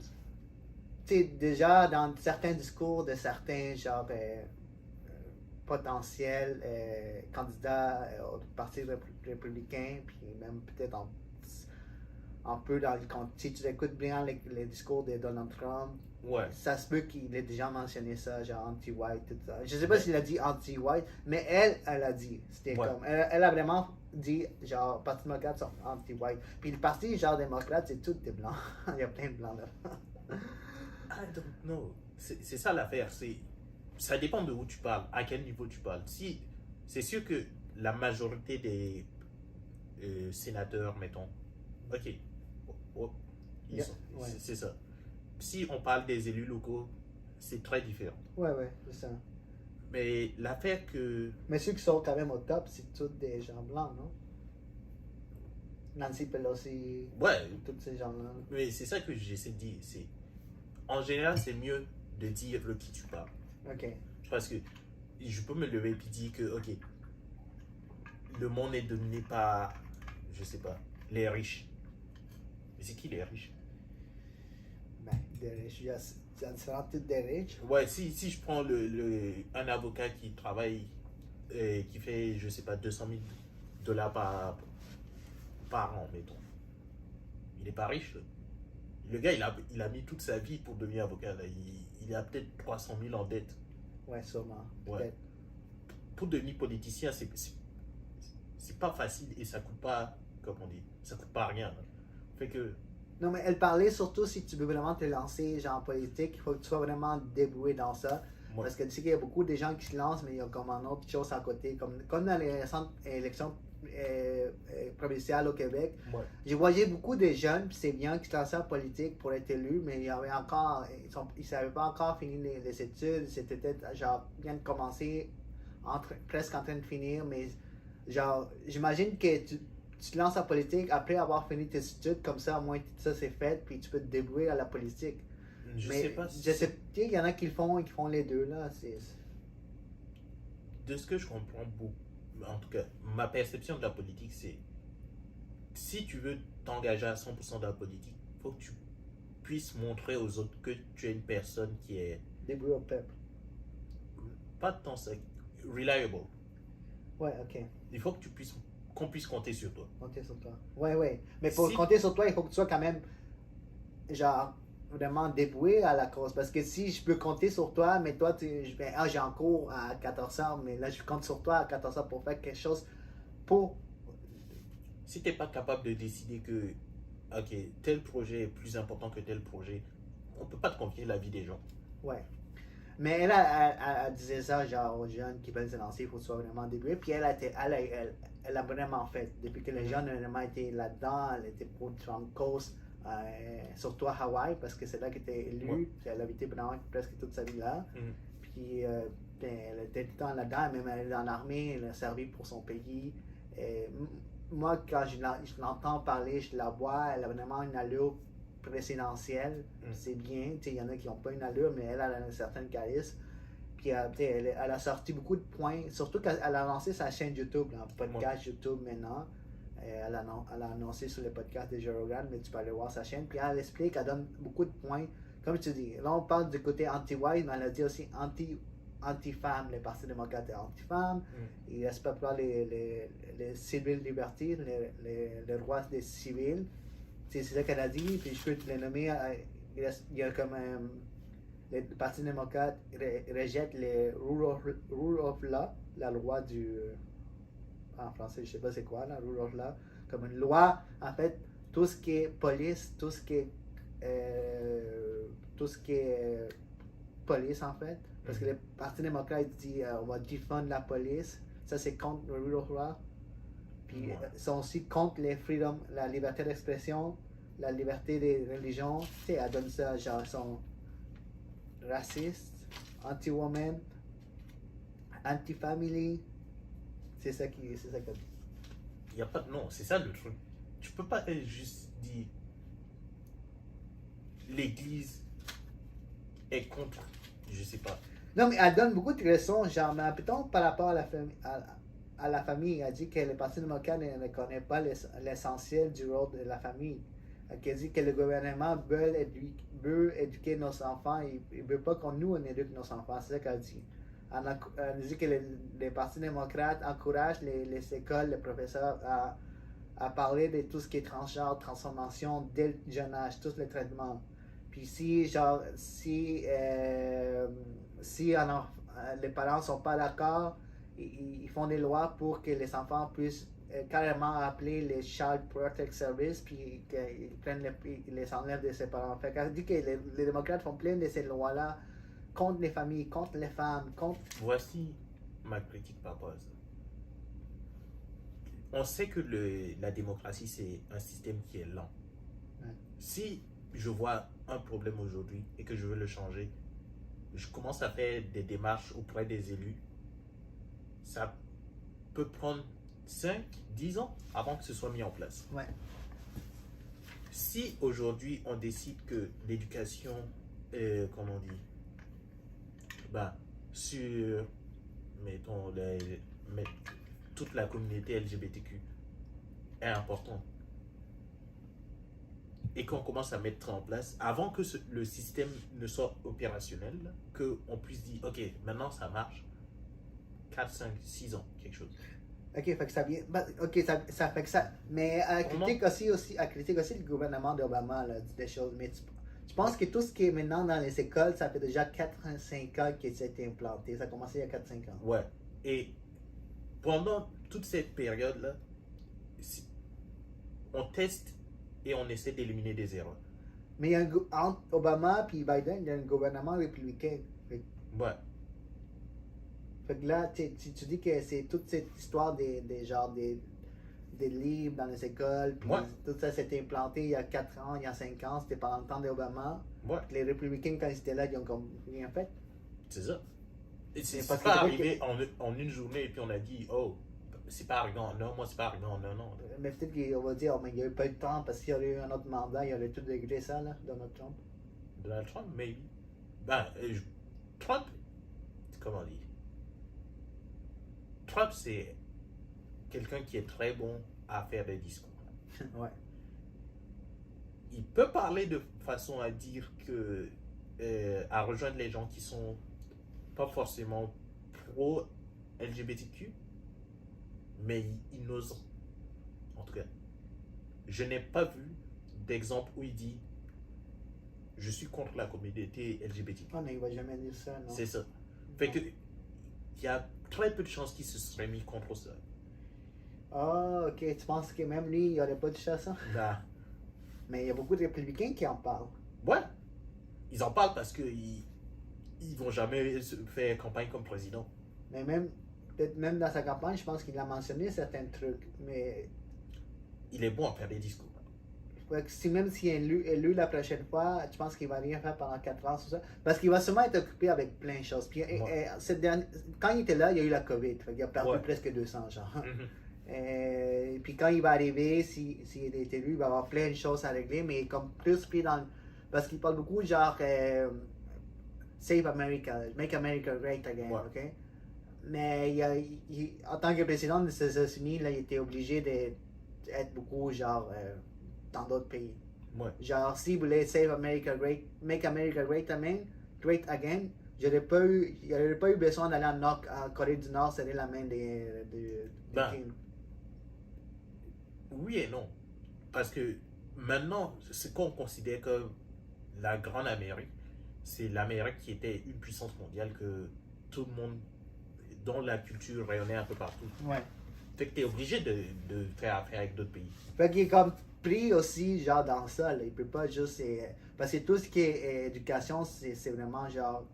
tu sais, déjà dans certains discours de certains, genre, potentiels candidats au Parti républicain, puis même peut-être un peu si tu écoutes bien les discours de Donald Trump, Ouais. ça se peut qu'il ait déjà mentionné ça, genre anti-white, tout ça. Je sais pas s'il a dit anti-white, mais elle a dit. C'était Ouais. comme, elle a vraiment dit, genre, Parti démocrate sont anti-white. Puis le Parti, genre, démocrate, c'est tout des blancs. Il y a plein de blancs là. I don't know. C'est ça l'affaire. Ça dépend de où tu parles, à quel niveau tu parles. Si, c'est sûr que la majorité des sénateurs, mettons, ok, Yeah, ouais. c'est ça. Si on parle des élus locaux, c'est très différent. Ouais, c'est ça. Mais l'affaire que... Mais ceux qui sont quand même au top, c'est tous des gens blancs, non? Nancy Pelosi, Ouais, tous ces gens-là. mais c'est ça que j'essaie de dire. En général, c'est mieux de dire de qui tu parles. Ok. Parce que je peux me lever et dire que, ok, le monde est dominé par, je sais pas, les riches. Mais c'est qui les riches? Ben, des riches, il y a différents types de riches. Ouais, si je prends un avocat qui travaille, qui fait, je sais pas, 200 000 dollars par an, mettons. Il est pas riche, là. Le gars, il a mis toute sa vie pour devenir avocat. Là. Il a peut-être 300 000 en dette. Ouais, sûrement. Ouais. Pour devenir politicien, c'est pas facile et ça coûte pas, comme on dit, ça coûte pas rien. Là. Fait que... Non, mais elle parlait surtout si tu veux vraiment te lancer genre en politique, il faut que tu sois vraiment débrouillé dans ça. Ouais. Parce que tu sais qu'il y a beaucoup de gens qui se lancent, mais il y a comme un autre chose à côté. Comme dans les récentes élections provinciales au Québec, Ouais. je voyais beaucoup de jeunes, puis c'est bien, qui se lançaient en politique pour être élus, mais il y avait encore, ils ne savaient pas encore finir les études, c'était peut-être genre bien de commencer, presque en train de finir, mais genre, j'imagine que tu te lances en politique après avoir fini tes études, comme ça, au moins tout ça c'est fait, puis tu peux te débrouiller à la politique. Je Mais sais pas je sais, il y en a qui font les deux, là. De ce que je comprends beaucoup, en tout cas, ma perception de la politique, c'est si tu veux t'engager à 100% dans la politique, il faut que tu puisses montrer aux autres que tu es une personne qui est Débrouiller au peuple. pas tant ça, reliable. Ouais, ok. Il faut que qu'on puisse compter sur toi. Compter sur toi. Ouais. Mais pour Si- compter sur toi, il faut que tu sois quand même, genre, vraiment dévoué à la cause. Parce que si je peux compter sur toi, mais toi, j'ai un cours à 14h, mais là, je compte sur toi à 14h pour faire quelque chose pour. Si tu n'es pas capable de décider que, ok, tel projet est plus important que tel projet, on ne peut pas te confier la vie des gens. Ouais. Mais elle disait ça, genre, aux jeunes qui veulent se lancer, il faut que tu sois vraiment débrouillé. Puis elle a vraiment fait. Depuis que les jeunes ont vraiment été là-dedans, elle était pour différentes causes, surtout à Hawaï, parce que c'est là qu'elle était élue. Ouais. Puis elle a habité pendant presque toute sa vie là. Mhm. Puis elle était tout le temps là-dedans, même elle est dans l'armée, elle a servi pour son pays. Moi, quand je l'entends parler, je la vois, elle a vraiment une allure présidentielle. C'est bien, il y en a qui n'ont pas une allure, mais elle a un certain charisme. Puis elle a sorti beaucoup de points, surtout qu'elle a lancé sa chaîne YouTube, un podcast YouTube maintenant. Elle a annoncé sur le podcast de Joe Rogan, mais tu peux aller voir sa chaîne. Puis elle explique, elle donne beaucoup de points. Comme tu dis, là on parle du côté anti-white, mais elle a dit aussi anti-femme. Le Parti démocrate est anti-femme. Il ne respecte pas les civil liberties, les droits des civils. C'est ça qu'elle a dit, puis je peux te les nommer. Il y a comme le Parti démocrate rejette les rule of law, la loi du. En français, je sais pas c'est quoi, la rule of law. Comme une loi, en fait, tout ce qui est police, tout ce qui est police, en fait. Parce que le Parti démocrate dit on va défendre la police. Ça, c'est contre le rule of law. Puis ils sont aussi contre les freedom, la liberté d'expression, la liberté des religions. Tu sais, elle donne ça, genre, ils sont racistes, anti-woman, anti-family. C'est ça qu'elle dit. Il y a pas, non, c'est ça le truc. Tu peux pas juste dire l'Église est contre, je sais pas. Non, mais elle donne beaucoup de raisons, genre, mais plutôt par rapport à à la famille. Elle dit que le Parti démocrate ne connaît pas l'essentiel du rôle de la famille. Elle dit que le gouvernement veut éduquer nos enfants, il ne veut pas qu'on nous on éduque nos enfants, c'est ça qu'elle dit. Elle dit que les partis démocrates encouragent les écoles, les professeurs à parler de tout ce qui est transgenre, transformation dès le jeune âge, tous les traitements. Puis si les parents ne sont pas d'accord, ils font des lois pour que les enfants puissent carrément appeler les Child Protect Service puis qu'ils les enlèvent de ses parents. Fait qu'elle dit que les démocrates font plein de ces lois-là contre les familles, contre les femmes, contre... Voici ma critique par rapport à ça. On sait que la démocratie, c'est un système qui est lent. Ouais. Si je vois un problème aujourd'hui et que je veux le changer, je commence à faire des démarches auprès des élus. Ça peut prendre 5, 10 ans avant que ce soit mis en place. Ouais. Si aujourd'hui on décide que l'éducation, comment on dit, sur, mettons, toute la communauté LGBTQ est importante, et qu'on commence à mettre en place, avant que le système ne soit opérationnel, qu'on puisse dire, ok, maintenant ça marche, 4, 5, 6 ans, quelque chose. Ok, fait que ça vient. Ok, ça fait que ça. Mais elle critique aussi le gouvernement d'Obama, là, dit des choses. Mais tu penses que tout ce qui est maintenant dans les écoles, ça fait déjà 4-5 ans que ça a été implanté. Ça a commencé il y a 4-5 ans. Ouais. Et pendant toute cette période-là, on teste et on essaie d'éliminer des erreurs. Mais il y a entre Obama et Biden, il y a un gouvernement républicain. Ouais. Fait que là, tu dis que c'est toute cette histoire des livres dans les écoles, puis ouais. Tout ça s'est implanté il y a 4 ans, il y a 5 ans, c'était pendant le temps d'Obama. Ouais. Les républicains, quand ils étaient là, ils ont comme rien fait. C'est ça. Et c'est pas arrivé en une journée et puis on a dit, oh, c'est pas arrivé en un mois, c'est pas arrivé en un an. Mais peut-être qu'on va dire, oh, mais il n'y a eu pas eu de temps parce qu'il y aurait eu un autre mandat, il aurait tout réglé ça, là, Donald Trump. Donald Trump, maybe. Trump, comment dire? Trump, c'est quelqu'un qui est très bon à faire des discours. Ouais. Il peut parler de façon à dire que, à rejoindre les gens qui sont pas forcément pro-LGBTQ, mais il n'ose. En tout cas, je n'ai pas vu d'exemple où il dit je suis contre la communauté LGBTQ. Oh, mais il va jamais dire ça, non? C'est ça. Fait que il y a très peu de chances qu'il se serait mis contre ça. Ah, ok. Tu penses que même lui, il n'aurait pas dit ça? Non. Mais il y a beaucoup de républicains qui en parlent. Ouais. Ils en parlent parce qu'ils vont jamais faire campagne comme président. Mais peut-être même dans sa campagne, je pense qu'il a mentionné certains trucs. Mais il est bon à faire des discours. Même s'il est élu la prochaine fois, tu penses qu'il va rien faire pendant 4 ans, tout ça? Parce qu'il va sûrement être occupé avec plein de choses. Puis, quand il était là, il y a eu la COVID. Il a perdu presque 200 gens. Mm-hmm. Puis quand il va arriver, s'il est élu, il va avoir plein de choses à régler, mais comme plus pris dans... Parce qu'il parle beaucoup genre Save America, Make America Great Again, ok? Mais en tant que président des États-Unis, il était obligé d'être beaucoup genre... dans d'autres pays. Ouais. Genre, s'il voulait Save America Great, Make America Great Again, il n'y aurait pas eu besoin d'aller en Corée du Nord serrer la main de Kim. Oui et non. Parce que maintenant, ce qu'on considère comme la grande Amérique, c'est l'Amérique qui était une puissance mondiale que tout le monde, dont la culture rayonnait un peu partout. Ouais. Fait que tu es obligé de faire affaire avec d'autres pays. Fait qu'il est comme pris aussi, genre, dans ça. Là. Il peut pas juste... parce que tout ce qui est éducation, c'est vraiment, genre...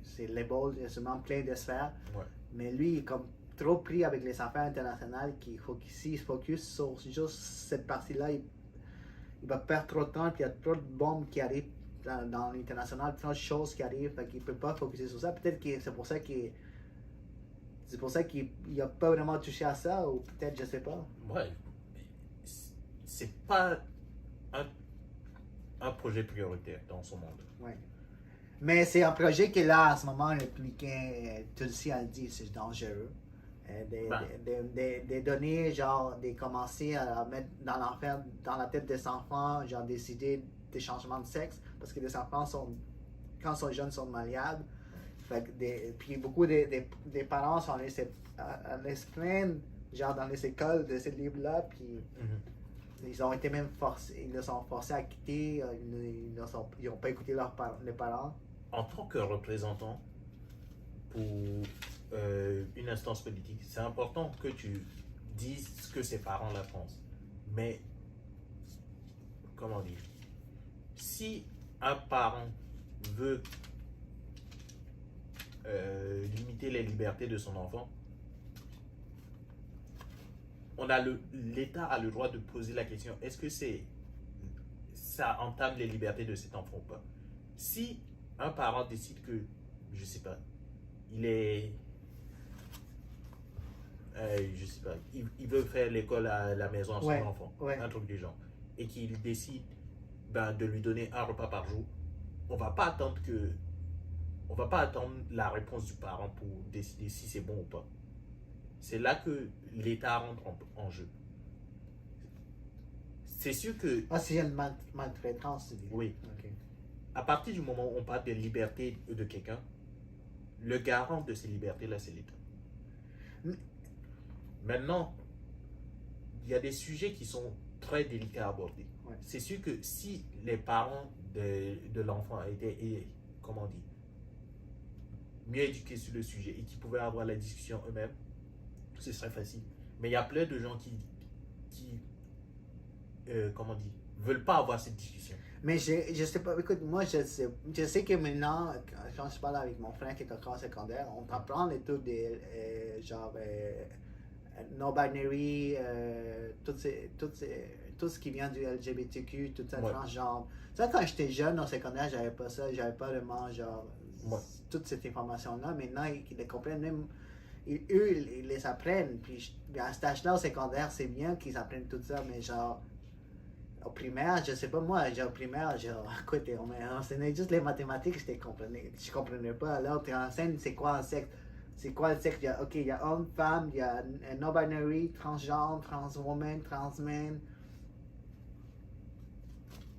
C'est label, il y a seulement plein de sphères. Ouais. Mais lui, il est comme trop pris avec les affaires internationales qu'il faut qu'il se focus sur juste cette partie-là. Il va perdre trop de temps, puis il y a trop de bombes qui arrivent dans l'international, trop de choses qui arrivent, fait qu'il peut pas focuser sur ça. Peut-être que c'est pour ça qu'il n'a pas vraiment touché à ça, ou peut-être, je sais pas. Ouais. C'est pas un projet prioritaire dans son monde. Ouais. Mais c'est un projet qui est là en ce moment, depuis que Tulsi a dit, c'est dangereux. Ben. Des données, genre, de commencer à mettre dans la tête des enfants, genre, décider des changements de sexe, parce que les enfants quand ils sont jeunes, sont malléables. Fait que puis beaucoup des parents sont allés se plaindre, genre, dans les écoles de ces livres-là, puis ils ont été même forcés, ils les ont forcés à quitter, ils n'ont pas écouté les parents. En tant que représentant pour une instance politique, c'est important que tu dises ce que ses parents la pensent. Mais, comment dire, si un parent veut limiter les libertés de son enfant, l'État a le droit de poser la question, est-ce que ça entame les libertés de cet enfant ou pas? Si un parent décide que, je sais pas, je sais pas, il veut faire l'école à la maison à son enfant, un truc du genre, et qu'il décide de lui donner un repas par jour, on va pas attendre la réponse du parent pour décider si c'est bon ou pas. C'est là que l'État rentre en jeu. C'est sûr que... Ah, c'est une maltraitance, tu dis? Oui. Okay. À partir du moment où on parle de liberté de quelqu'un, le garant de ces libertés-là, c'est l'État. Maintenant, il y a des sujets qui sont très délicats à aborder. Ouais. C'est sûr que si les parents de l'enfant étaient, comment dire, mieux éduqués sur le sujet et qui pouvaient avoir la discussion eux-mêmes, ce serait facile. Mais il y a plein de gens qui comment dire, veulent pas avoir cette discussion. Mais je sais pas, écoute, moi je sais que maintenant, quand je parle avec mon frère qui est encore en secondaire, on apprend les trucs des genre non-binary, tout ce qui vient du LGBTQ, tout ça, transgenre. Ça, quand j'étais jeune au secondaire, j'avais pas ça, j'avais pas vraiment genre toute cette information-là. Maintenant, ils les comprennent même. Eux, ils les apprennent. Puis à cet âge-là, au secondaire, c'est bien qu'ils apprennent tout ça, mais genre, au primaire, je sais pas moi, genre, au primaire, genre, écoute, on enseignait juste les mathématiques, je comprenais pas. Alors, tu enseignes, c'est quoi un sexe? C'est quoi le sexe? Il y a homme, femme, il y a non-binary, transgenre, transwoman, transman.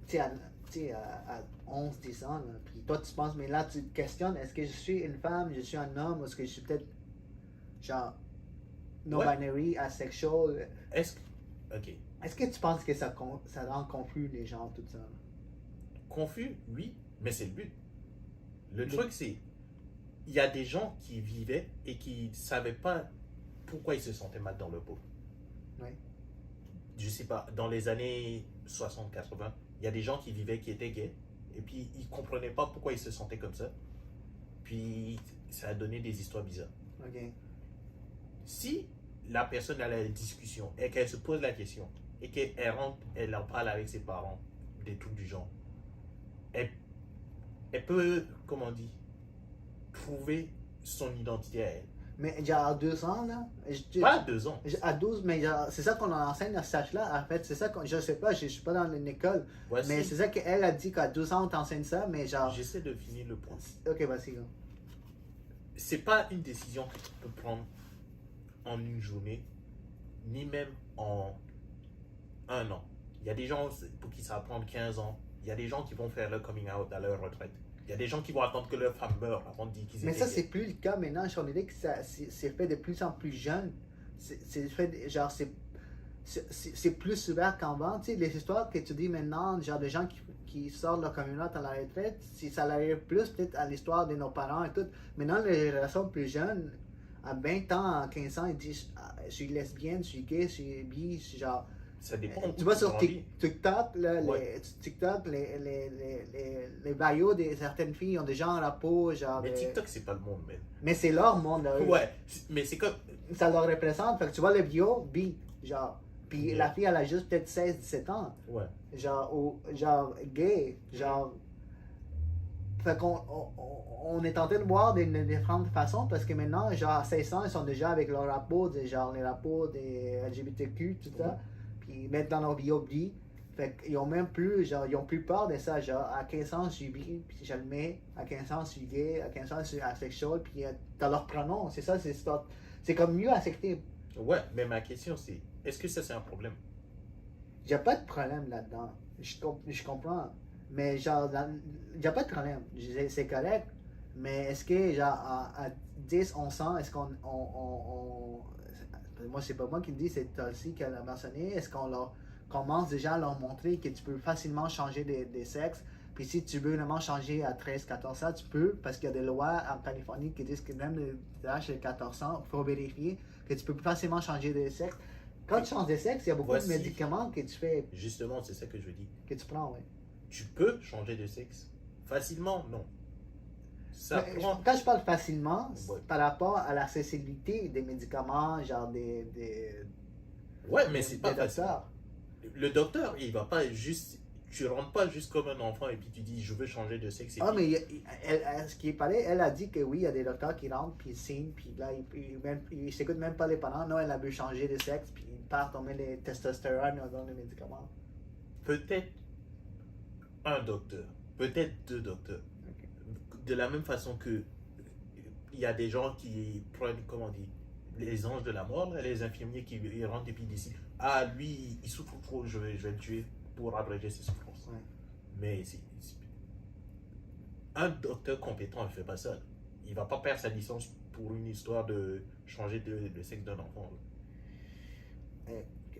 Tu sais, à 11, 10 ans, là. Puis toi, tu penses, mais là, tu te questionnes, est-ce que je suis une femme, je suis un homme, ou est-ce que je suis peut-être genre non-binary, asexual? Est-ce que tu penses que ça rend confus les gens, tout ça? Confus, oui, mais c'est le but. Le truc, c'est il y a des gens qui vivaient et qui ne savaient pas pourquoi ils se sentaient mal dans leur peau. Oui. Je sais pas, dans les années 60-80, il y a des gens qui vivaient, qui étaient gays, et puis ils ne comprenaient pas pourquoi ils se sentaient comme ça. Puis ça a donné des histoires bizarres. Ok. Si la personne a la discussion et qu'elle se pose la question, et qu'elle rentre, elle en parle avec ses parents, des trucs du genre, elle peut, comment on dit, trouver son identité à elle. Mais genre à 2 ans, là? Pas à 2 ans. À 12, mais c'est ça qu'on enseigne à cet âge-là. En fait, c'est ça je sais pas, je suis pas dans une école. Voici. Mais c'est ça qu'elle a dit qu'à 12 ans, on t'enseigne ça, mais genre... J'essaie de finir le point. Ok, vas-y. C'est pas une décision que tu peux prendre en une journée, ni même en 1 an. Il y a des gens pour qui ça va prendre 15 ans. Il y a des gens qui vont faire leur coming out à leur retraite. Il y a des gens qui vont attendre que leur femme meure avant de dire qu'ils étaient Mais ça, gays. c'est plus le cas maintenant. Je dirais que c'est fait de plus en plus jeune. C'est fait, genre, c'est plus ouvert qu'avant. Tu sais, les histoires que tu dis maintenant, genre des gens qui sortent de leur communauté à la retraite, si ça arrive plus peut-être à l'histoire de nos parents et tout. Maintenant, les générations plus jeunes, à 20 ans, à 15 ans, ils disent je suis lesbienne, je suis gay, je suis bi, je suis genre. Ça dépend. Tu vois sur TikTok, là, les bios de certaines filles ont déjà un rapport, genre. Mais TikTok, c'est pas le monde, même. Mais c'est leur monde, là. Ouais, mais c'est comme. Ça leur représente. Fait que tu vois les bios, bi, genre. Puis la fille, elle a juste peut-être 16-17 ans. Ouais. Genre, genre gay, genre. Fait qu'on est tenté de voir de différentes façons parce que maintenant, genre, à 16 ans, ils sont déjà avec leurs rapports, genre les rapports des LGBTQ, tout ça. Puis mettre dans leur bio bi. Fait qu'ils ont même plus, genre, ils ont plus peur de ça. Genre, à 15 ans, je suis bi, puis je le mets. À 15 ans, je suis gay. À 15 ans, je suis asexuel, puis t'as leur pronom. C'est ça, c'est comme mieux accepté. Ouais, mais ma question c'est, est-ce que ça c'est un problème? Il a pas de problème là-dedans. Je comprends. Mais genre, il n'y a pas de problème. C'est correct. Mais est-ce que, genre, à 10, 11 ans, est-ce qu'on. Moi, c'est pas moi qui le dis, c'est Tulsi qui l'a mentionné. Est-ce qu'on leur commence déjà à leur montrer que tu peux facilement changer des sexes? Puis si tu veux vraiment changer à 13, 14 ans, tu peux, parce qu'il y a des lois en Californie qui disent que même l'âge de 14 ans, il faut vérifier que tu peux facilement changer de sexe. Quand tu changes de sexe, il y a beaucoup de médicaments que tu fais. Justement, c'est ça que je dis. Que tu prends, oui. Tu peux changer de sexe facilement, non. Ça prend... Quand je parle facilement, Ouais. par rapport à l'accessibilité des médicaments, genre Ouais, mais c'est pas des facile. docteurs. Le docteur, il va pas juste... Tu rentres pas juste comme un enfant et puis tu dis je veux changer de sexe. Ah, mais ce qui est pareil, elle a dit que oui, il y a des docteurs qui rentrent, puis ils signent, puis là, ils s'écoutent même pas les parents. Non, elle a voulu changer de sexe, puis ils partent, on met les testostérone, on donne les médicaments. Peut-être un docteur, peut-être deux docteurs. Okay. De la même façon que il y a des gens qui prennent, comment on dit, les anges de la mort, là, les infirmiers qui ils rentrent et puis décident ah, lui, il souffre trop, je vais le tuer pour abréger ses souffrances. Ouais. Mais un docteur compétent ne fait pas ça. Il va pas perdre sa licence pour une histoire de changer de sexe d'un enfant.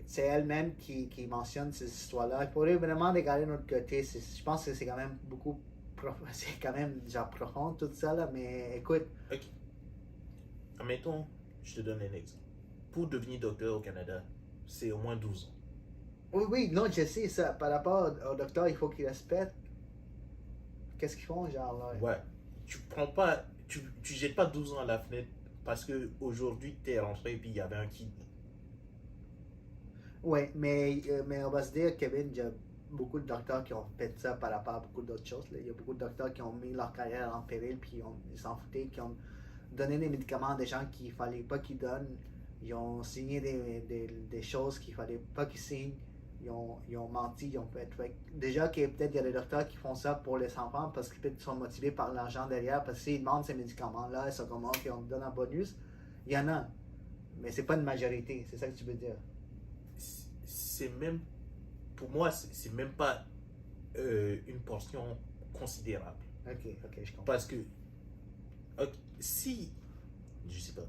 C'est elle-même qui mentionne ces histoires-là. Il faudrait vraiment regarder de notre côté. Je pense que c'est quand même beaucoup c'est quand même genre profond tout ça là, mais écoute. Ok. Admettons, je te donne un exemple. Pour devenir docteur au Canada, c'est au moins 12 ans. Oui, non, je sais ça. Par rapport au docteur, il faut qu'ils respectent. Qu'est-ce qu'ils font, genre là? Ouais. Tu prends pas. Tu jettes pas 12 ans à la fenêtre parce que aujourd'hui tu es rentré et puis il y avait un kid. Oui, mais on va se dire, Kevin, il y a beaucoup de docteurs qui ont fait ça par rapport à beaucoup d'autres choses. Là. Il y a beaucoup de docteurs qui ont mis leur carrière en péril, puis ils s'en foutaient, qui ont donné des médicaments à des gens qu'il ne fallait pas qu'ils donnent. Ils ont signé des choses qu'il ne fallait pas qu'ils signent. Ils ont menti, ils ont fait. Déjà, peut-être il y a des docteurs qui font ça pour les enfants parce qu'ils sont motivés par l'argent derrière, parce que s'ils demandent ces médicaments-là, ils sont comme, OK, on te donne un bonus. Il y en a, mais c'est pas une majorité, c'est ça que tu veux dire. C'est même, pour moi, c'est même pas une portion considérable. Ok, je comprends. Parce que, si, je sais pas,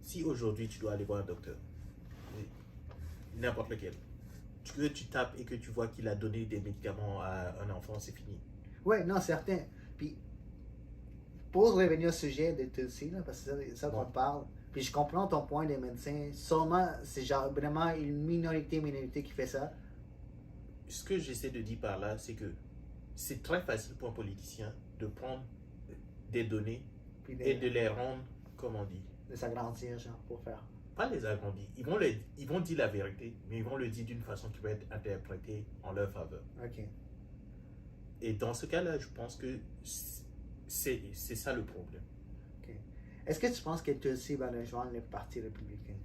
si aujourd'hui tu dois aller voir un docteur, n'importe lequel, que tu tapes et que tu vois qu'il a donné des médicaments à un enfant, c'est fini. Oui, non, certain. Puis, pour revenir au sujet de Tulsi, là, parce que c'est ça qu'on parle, puis je comprends ton point des médecins, seulement c'est genre vraiment une minorité qui fait ça. Ce que j'essaie de dire par là, c'est que c'est très facile pour un politicien de prendre des données et de les rendre, comment on dit, de s'agrandir, genre, pour faire. Pas les agrandir. Ils vont dire la vérité, mais ils vont le dire d'une façon qui va être interprétée en leur faveur. Ok. Et dans ce cas-là, je pense que c'est ça le problème. Ok. Est-ce que tu penses que Tulsi va rejoindre le Parti républicain?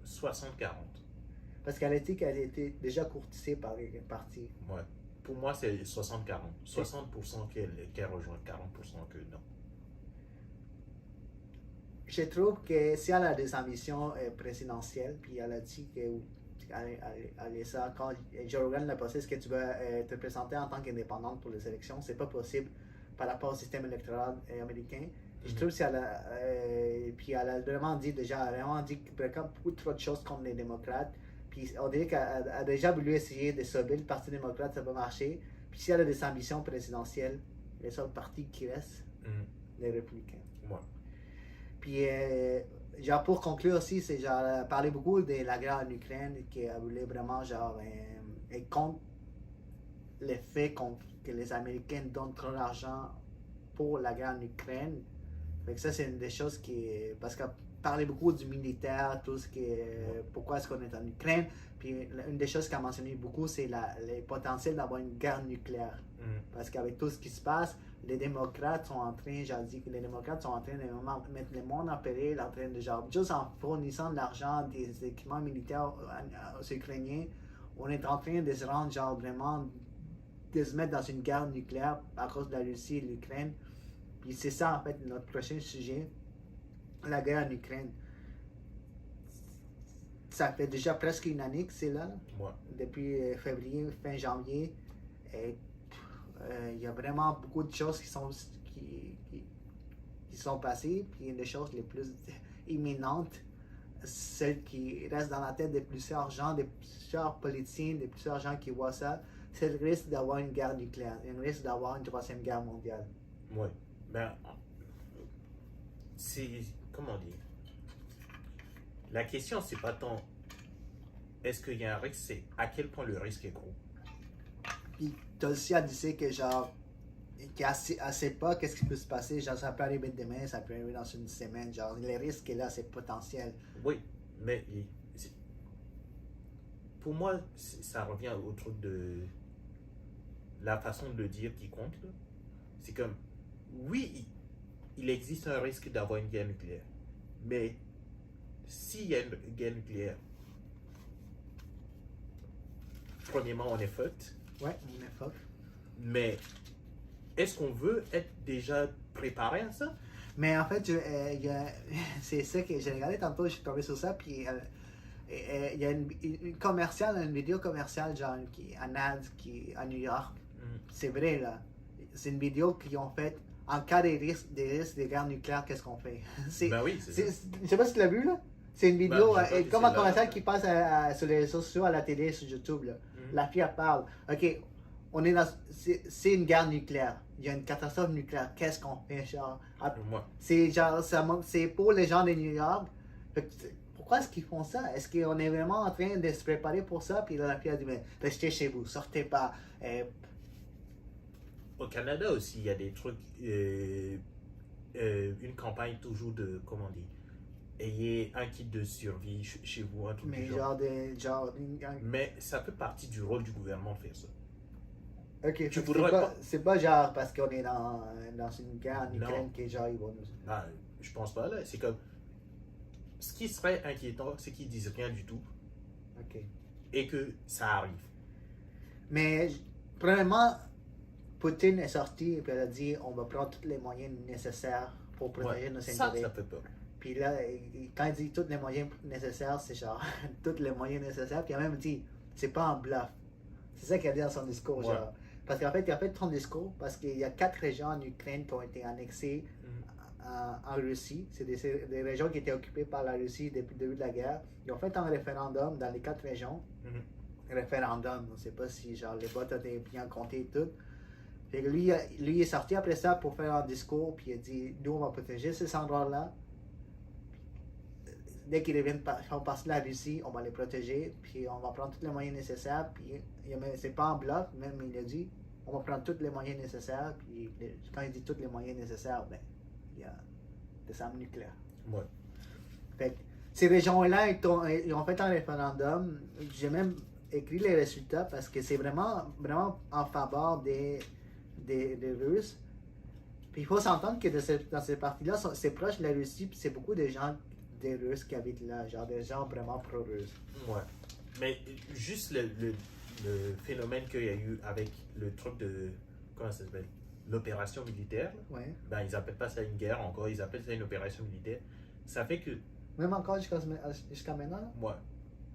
60-40. Parce qu'elle a dit qu'elle a été déjà courtisée par les partis. Ouais. Pour moi, c'est 60-40. 60% qu'elle rejoint, 40% que non. Je trouve que si elle a des ambitions présidentielles, puis elle a dit qu'elle allait ça, quand Joe Rogan l'a posé, est-ce que tu vas te présenter en tant qu'indépendante pour les élections? C'est pas possible par rapport au système électoral américain. Je trouve que puis elle a vraiment dit beaucoup trop de choses contre les démocrates. Puis on dirait qu'elle a déjà voulu essayer de sauver le Parti démocrate, ça va marcher. Puis si elle a des ambitions présidentielles, les seuls partis qui restent, les républicains. Ouais. Puis, genre, pour conclure aussi, c'est genre, parler beaucoup de la guerre en Ukraine, qu'elle voulait vraiment, genre, être contre le fait que les Américains donnent trop d'argent pour la guerre en Ukraine. Fait que ça, c'est une des choses qui. Parce qu'elle parlait beaucoup du militaire, tout ce qui est. Pourquoi est-ce qu'on est en Ukraine. Puis, une des choses qu'elle a mentionné beaucoup, c'est le potentiel d'avoir une guerre nucléaire. Parce qu'avec tout ce qui se passe, les démocrates sont en train, j'ai dit que les démocrates sont en train de mettre le monde en péril, en train de genre, juste en fournissant de l'argent, des équipements militaires aux Ukrainiens, on est en train de se rendre genre vraiment, de se mettre dans une guerre nucléaire à cause de la Russie et de l'Ukraine. Puis c'est ça en fait notre prochain sujet, la guerre en Ukraine. Ça fait déjà presque une année que c'est là, Ouais. depuis février, fin janvier. Et il y a vraiment beaucoup de choses qui sont passées. Puis une des choses les plus imminentes, celle qui reste dans la tête de plusieurs gens, de plusieurs politiciens, de plusieurs gens qui voient ça, c'est le risque d'avoir une guerre nucléaire, le risque d'avoir une troisième guerre mondiale. Ouais. Ben, c'est. Comment dire? La question, c'est pas tant est-ce qu'il y a un risque, c'est à quel point le risque est gros. Puis t'as aussi à dire que genre, qu'elle sait pas qu'est-ce qui peut se passer, genre ça peut arriver demain, ça peut arriver dans une semaine, genre le risque est là, c'est potentiel. Oui, mais pour moi, ça revient au truc de la façon de le dire qui compte. Là. C'est comme, oui, il existe un risque d'avoir une guerre nucléaire, mais s'il y a une guerre nucléaire, premièrement, on est fucked. Ouais, on est fuck. Mais est-ce qu'on veut être déjà préparé à ça? Mais en fait, c'est ça que j'ai regardé tantôt, je suis tombé sur ça, puis il y a une commerciale, une vidéo commerciale, genre, en ad, à New York. C'est vrai, là. C'est une vidéo qu'ils ont faite en cas des risques de guerre nucléaire, qu'est-ce qu'on fait? Ben oui, c'est ça. Je sais pas si tu l'as vu, là. C'est une vidéo, Ben, j'ai pas vu comme un celle-là. commercial qui passe sur les réseaux sociaux, à la télé, sur YouTube, là. La fille, elle parle. OK, on est dans. C'est une guerre nucléaire. Il y a une catastrophe nucléaire. Qu'est-ce qu'on fait, genre? Moi. C'est genre, c'est pour les gens de New York. Fait que, pourquoi est-ce qu'ils font ça? Est-ce qu'on est vraiment en train de se préparer pour ça? Puis là, la fille a dit, mais restez chez vous, sortez pas. Au Canada aussi, il y a des trucs, une campagne toujours de, comment dire, ayez un kit de survie chez vous, un truc Mais du genre. Mais Mais ça fait partie du rôle du gouvernement de faire ça. ok, Tu fait que voudrais pas- c'est pas genre parce qu'on est dans une guerre en Ukraine Non. que genre ils vont nous. Ben, je pense pas, là. C'est comme, ce qui serait inquiétant, c'est qu'ils disent rien du tout Ok. et que ça arrive. Mais, premièrement, Poutine est sorti et puis elle a dit on va prendre tous les moyens nécessaires pour protéger Ouais. nos Ça intérêts. fait peur. Puis là, quand il dit tous les moyens nécessaires, c'est genre tous les moyens nécessaires. Puis il a même dit c'est pas un bluff. C'est ça qu'il a dit dans son discours. Ouais. Genre. Parce qu'en fait, il a fait son discours parce qu'il y a 4 régions en Ukraine qui ont été annexées en Russie. C'est des régions qui étaient occupées par la Russie depuis le début de la guerre. Ils ont fait un référendum dans les 4 régions. Référendum, on ne sait pas si genre, les votes ont été bien comptés et tout. Fait que lui est sorti après ça pour faire un discours, puis il a dit nous on va protéger ces endroits-là. Dès qu'ils font partie de la Russie, on va les protéger, puis on va prendre tous les moyens nécessaires. Puis c'est pas un bluff, même il a dit on va prendre tous les moyens nécessaires. Puis quand il dit tous les moyens nécessaires, ben il y a des armes nucléaires. Ouais. Fait que ces régions-là, ils ont fait un référendum. J'ai même écrit les résultats parce que c'est vraiment en faveur des Russes. Puis il faut s'entendre que dans ces parties-là, c'est proche de la Russie, puis c'est beaucoup de gens des Russes qui habitent là, genre des gens vraiment pro-russes. Ouais. Mais juste le phénomène qu'il y a eu avec le truc de. Comment ça s'appelle? L'opération militaire. Là. Ouais. Ben, ils appellent pas ça une guerre encore, ils appellent ça une opération militaire. Ça fait que. Même encore jusqu'à maintenant, là? Ouais.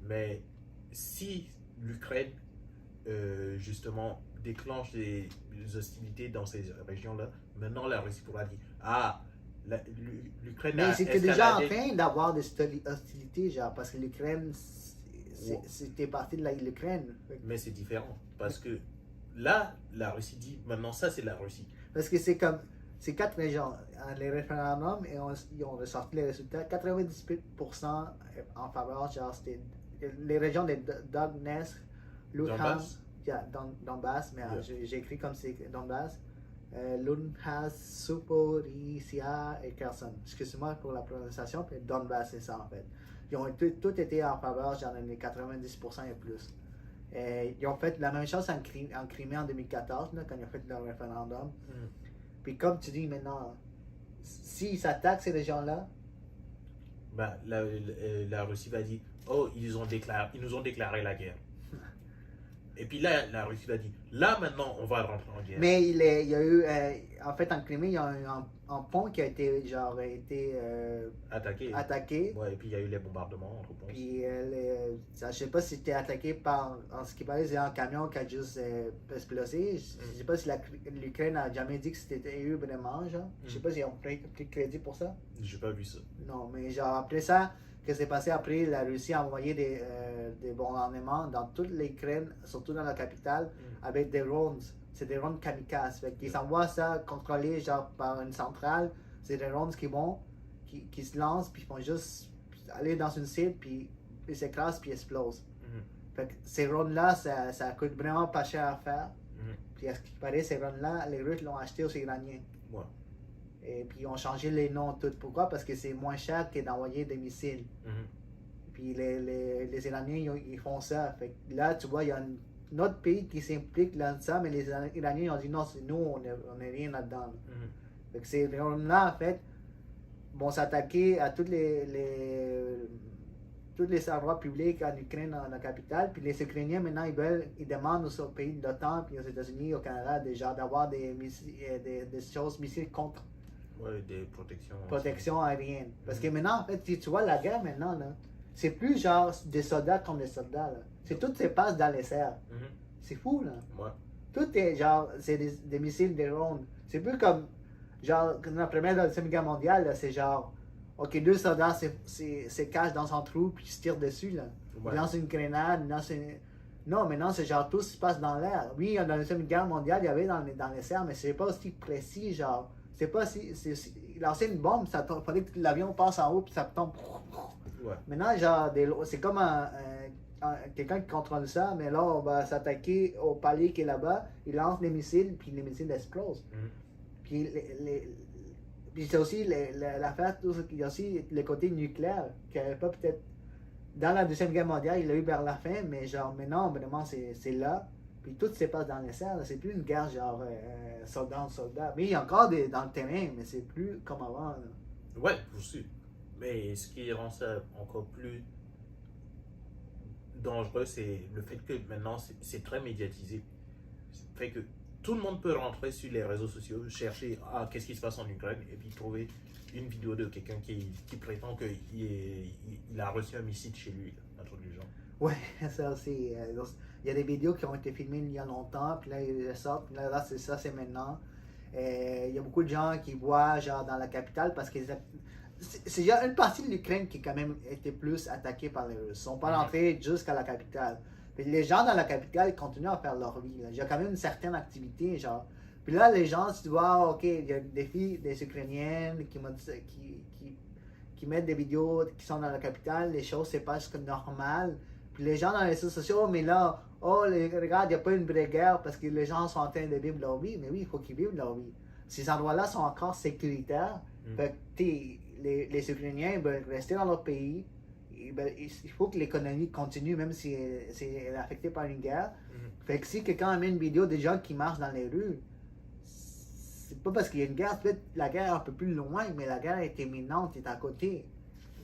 Mais si l'Ukraine, justement, déclenche des hostilités dans ces régions-là, maintenant la Russie pourra dire ah, l'Ukraine Mais a c'était déjà en escaladé. train d'avoir des hostilités, genre, parce que l'Ukraine, Ouais. c'était parti de l'Ukraine. Mais c'est différent. Parce que là, la Russie dit maintenant ça, c'est la Russie. Parce que c'est comme, c'est 4 régions. Les référendums, ils ont ressorti les résultats. 98% en faveur, genre, c'était les régions de Donetsk, Luhansk, Donbass? Donbass, mais Yeah. j'ai écrit comme c'est Donbass. Luhansk, Zaporizhzhia et Kherson. Excusez-moi pour la prononciation, mais Donbass, c'est ça en fait. Ils ont tout été en faveur, genre les 90% et plus. Ils ont fait la même chose en Crimée en 2014, là, quand ils ont fait leur référendum. Puis comme tu dis maintenant, s'ils s'attaquent ces gens-là, Ben, la Russie va dire, oh, ils nous ont déclaré la guerre. Et puis là, la Russie va dire, là maintenant, on va rentrer en guerre. mais il y a eu, en fait, en Crimée, il y a eu un pont qui a été, Attaqué. attaqué. Ouais, et puis il y a eu les bombardements en réponse. Puis, je sais pas si c'était attaqué par, en ce qui paraît, c'est un camion qui a juste explosé. Je sais pas si l'Ukraine a jamais dit que c'était eux vraiment, genre. Je sais pas s'ils ont pris de crédit pour ça. J'ai pas vu ça. Non, mais genre, après ça, que c'est passé après, la Russie a envoyé des bombardements dans toute l'Ukraine, surtout dans la capitale, avec des drones. C'est des drones kamikazes. Fait qu'ils envoient ça contrôlé genre par une centrale. C'est des drones qui se lancent, puis ils font juste aller dans une cible, puis ils s'écrasent, puis ils explosent. Fait que ces drones-là, ça coûte vraiment pas cher à faire. Puis à ce qui paraît, ces drones-là, les Russes l'ont acheté aux Iraniens. Ouais. Et puis ils ont changé les noms tout. Pourquoi? Parce que c'est moins cher que d'envoyer des missiles. Puis les Iraniens, ils font ça. Fait que là, tu vois, il y a un autre pays qui s'implique dans ça, mais les Iraniens ont dit non, c'est nous, on n'est rien là-dedans. Fait que ces drones-là, en fait, vont s'attaquer à tous les endroits publics en Ukraine, dans la capitale. Puis les Ukrainiens, maintenant, ils demandent aux pays de l'OTAN, puis aux États-Unis, au Canada, déjà, d'avoir des choses, missiles contre Ouais, des protection aérienne. Parce que maintenant, en fait, si tu vois la guerre maintenant, là, c'est plus genre des soldats contre des soldats. Là. C'est tout se passe dans les airs. C'est fou, là. Ouais. Tout est genre, c'est des missiles, des drones. C'est plus comme, genre, dans la première et la deuxième guerre mondiale, là, c'est genre, ok, deux soldats se cachent dans un trou puis ils se tirent dessus, là. Ouais. Ils lancent une grenade, ils lancent une... Non, maintenant, c'est genre, tout se passe dans l'air. Oui, dans la deuxième guerre mondiale, il y avait dans les airs, mais c'est pas aussi précis, genre. C'est pas si. Lancer une bombe, ça fallait que l'avion passe en haut puis ça tombe. Ouais. Maintenant, genre, c'est comme quelqu'un qui contrôle ça, mais là, on va s'attaquer au palier qui est là-bas, il lance les missiles, puis les missiles explosent. Puis, puis c'est aussi l'affaire, il y a aussi le côté nucléaire, qui n'avait pas peut-être. Dans la Deuxième Guerre mondiale, il l'a eu vers la fin, mais genre, maintenant, vraiment, c'est là. Puis tout se passe dans les airs, c'est plus une guerre genre soldat en soldat. Mais il y a encore dans le terrain, mais c'est plus comme avant. Là. Ouais, aussi. Mais ce qui rend ça encore plus dangereux, c'est le fait que maintenant c'est très médiatisé. Ça fait que tout le monde peut rentrer sur les réseaux sociaux, chercher qu'est-ce qui se passe en Ukraine et puis trouver une vidéo de quelqu'un qui prétend qu'il a reçu un missile chez lui, un truc du genre. Ouais, ça aussi. Il y a des vidéos qui ont été filmées il y a longtemps, puis là, ils sortent, puis là c'est ça, c'est maintenant. Il y a beaucoup de gens qui voient, genre, dans la capitale, parce que c'est une partie de l'Ukraine qui, quand même, été plus attaquée par les Russes. Ils ne sont pas rentrés jusqu'à la capitale. Puis les gens dans la capitale, ils continuent à faire leur vie. Là. Il y a quand même une certaine activité, genre. Puis là, les gens, si tu vois, ok, il y a des filles, des Ukrainiennes qui mettent des vidéos qui sont dans la capitale, les choses se passent comme normal. Puis les gens dans les réseaux sociaux, mais là, regarde, il n'y a pas une vraie guerre parce que les gens sont en train de vivre leur vie. Mais oui, il faut qu'ils vivent leur vie. Ces endroits-là sont encore sécuritaires. Fait que, les Ukrainiens veulent rester dans leur pays. Il faut que l'économie continue, même si elle est affectée par une guerre. Fait que si quelqu'un met une vidéo des gens qui marchent dans les rues, c'est pas parce qu'il y a une guerre, peut-être la guerre est un peu plus loin, mais la guerre est imminente, est à côté.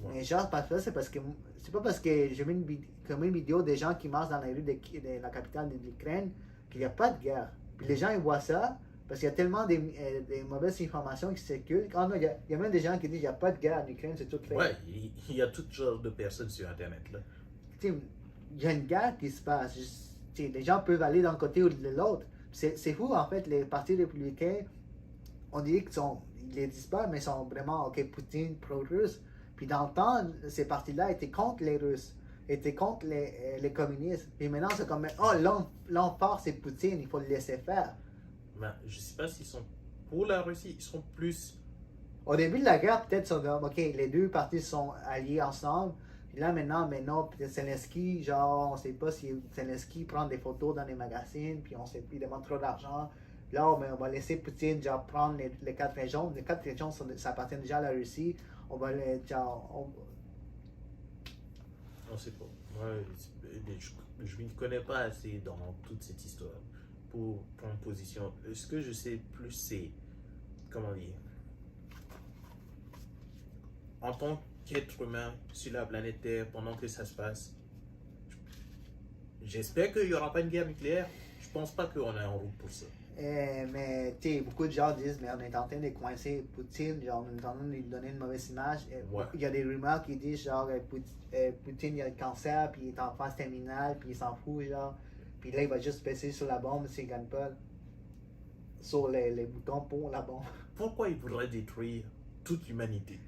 Ouais. Mais genre, c'est parce que c'est pas parce que j'ai vu une vidéo des gens qui marchent dans les rues de la capitale de l'Ukraine qu'il n'y a pas de guerre. Puis les gens ils voient ça parce qu'il y a tellement des mauvaises informations qui circulent. Oh non, il y a même des gens qui disent qu'il n'y a pas de guerre en Ukraine, c'est tout fait. Ouais, il y a toutes sortes de personnes sur Internet là. Il y a une guerre qui se passe. Les gens peuvent aller d'un côté ou de l'autre. C'est fou en fait, les partis républicains, on dirait qu'ils les disent pas, mais ils sont vraiment ok, Poutine, pro-russe. Puis dans le temps, ces partis-là étaient contre les Russes, étaient contre les communistes. Et maintenant, c'est comme, l'homme fort, c'est Poutine, il faut le laisser faire. Ben, je sais pas s'ils sont pour la Russie, ils sont plus... Au début de la guerre, peut-être, ok, les deux partis sont alliés ensemble. Puis là, maintenant, peut-être Zelensky, genre, on sait pas si Zelensky prend des photos dans les magazines, puis il demande trop d'argent. Là, on va laisser Poutine, genre, prendre les 4 régions. Les 4 régions, ça appartient déjà à la Russie. On va les, genre, On sait pas. Moi, je ne connais pas assez dans toute cette histoire pour prendre position. Ce que je sais plus, c'est comment dire, en tant qu'être humain sur la planète Terre, pendant que ça se passe, j'espère qu'il n'y aura pas une guerre nucléaire. Je pense pas qu'on est en route pour ça. Mais tu sais, beaucoup de gens disent, mais on est en train de coincer Poutine, genre on est en train de lui donner une mauvaise image. Ouais. Il y a des rumeurs qui disent genre Poutine il a le cancer, puis il est en phase terminale, puis il s'en fout, genre. Puis là il va juste passer sur la bombe s'il gagne pas. Sur les boutons pour la bombe. Pourquoi il voudrait détruire toute l'humanité?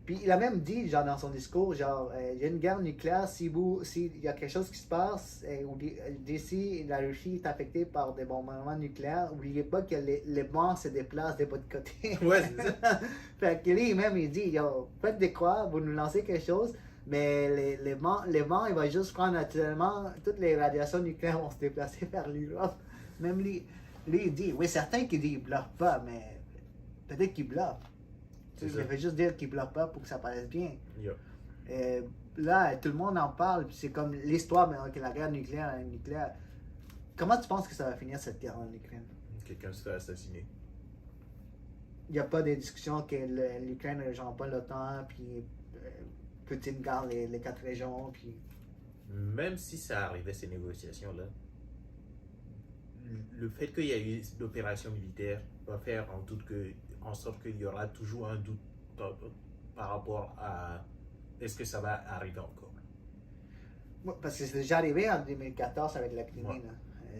Puis il a même dit, genre, dans son discours, genre, il y a une guerre nucléaire, s'il y a quelque chose qui se passe, ou d'ici la Russie est affectée par des bombardements nucléaires, n'oubliez pas que les morts se déplacent de votre côté. Ouais, c'est ça. Fait que lui, même, il dit, yo, faites de quoi, vous nous lancez quelque chose, mais les vents, il va juste prendre naturellement, toutes les radiations nucléaires vont se déplacer vers l'Europe. Même lui, il dit, oui, certains qui disent qu'il bluffe pas, mais peut-être qu'il bluffe. Je vais juste dire qu'il ne bloque pas pour que ça paraisse bien. Yeah. Là, tout le monde en parle, puis c'est comme l'histoire que la guerre nucléaire. Comment tu penses que ça va finir cette guerre en Ukraine? Quelqu'un se fait assassiner. Il n'y a pas de discussion que l'Ukraine ne rejoint pas l'OTAN, puis Poutine garde les 4 régions, puis... Même si ça arrivait, ces négociations-là, le fait qu'il y ait eu l'opération militaire va faire en sorte qu'il y aura toujours un doute par rapport à est-ce que ça va arriver encore. Parce que c'est déjà arrivé en 2014 avec la Crimée. Ouais.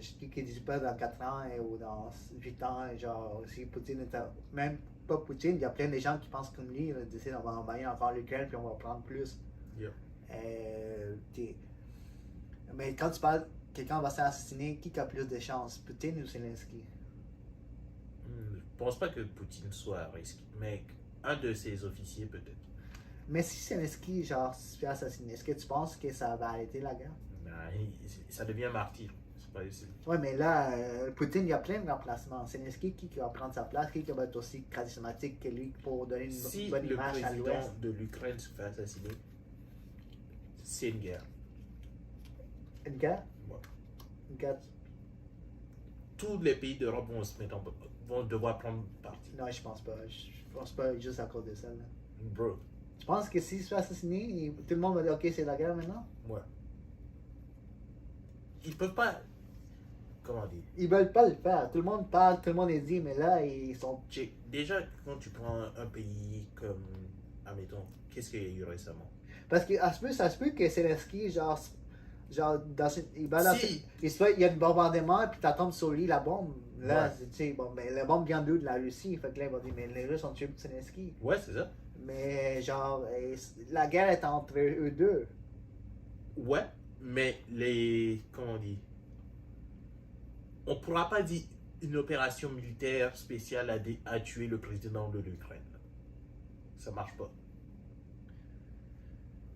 Je dis qu'ils ne disent pas dans 4 ans ou dans 8 ans, genre, si Poutine était... Même pas Poutine, il y a plein de gens qui pensent comme lui, ils disent on va envahir encore l'Ukraine puis on va prendre plus. Yeah. Mais quand tu parles, quelqu'un va se faire assassiner, qui a plus de chances, Poutine ou Zelensky? Je pense pas que Poutine soit risqué, mais un de ses officiers peut-être. Mais si Zelensky, genre, se fait assassiner, est-ce que tu penses que ça va arrêter la guerre? Ça devient martyr. Ouais, mais là, Poutine, il y a plein de remplacements. Zelensky, qui va prendre sa place, qui va être aussi charismatique que lui pour donner une bonne image à Si le l'Ouest? président de l'Ukraine se fait assassiner, c'est une guerre. Une guerre? Ouais. Une guerre? Tous les pays d'Europe vont devoir prendre parti. Non, je pense pas. Je pense pas juste à cause de ça. Là. Bro. Tu penses que s'il se fait assassiner, tout le monde va dire ok, c'est la guerre maintenant? Ouais. Ils peuvent pas. Comment dire? Ils veulent pas le faire. Tout le monde parle, tout le monde est dit, mais là, ils sont. Déjà, quand tu prends un pays comme. Admettons, qu'est-ce qu'il y a eu récemment? Parce que ça se peut que Zelensky, genre dans il y a un bombardement, puis tu tombes sur lui, la bombe. Là, Ouais. tu sais, bon, mais la bombe vient d'où? De la Russie. Fait que là, il va dire, mais les Russes ont tué Zelensky. Ouais, c'est ça. Mais genre, la guerre est entre eux deux. Ouais, mais comment on dit? On pourra pas dire une opération militaire spéciale a tué le président de l'Ukraine. Ça marche pas.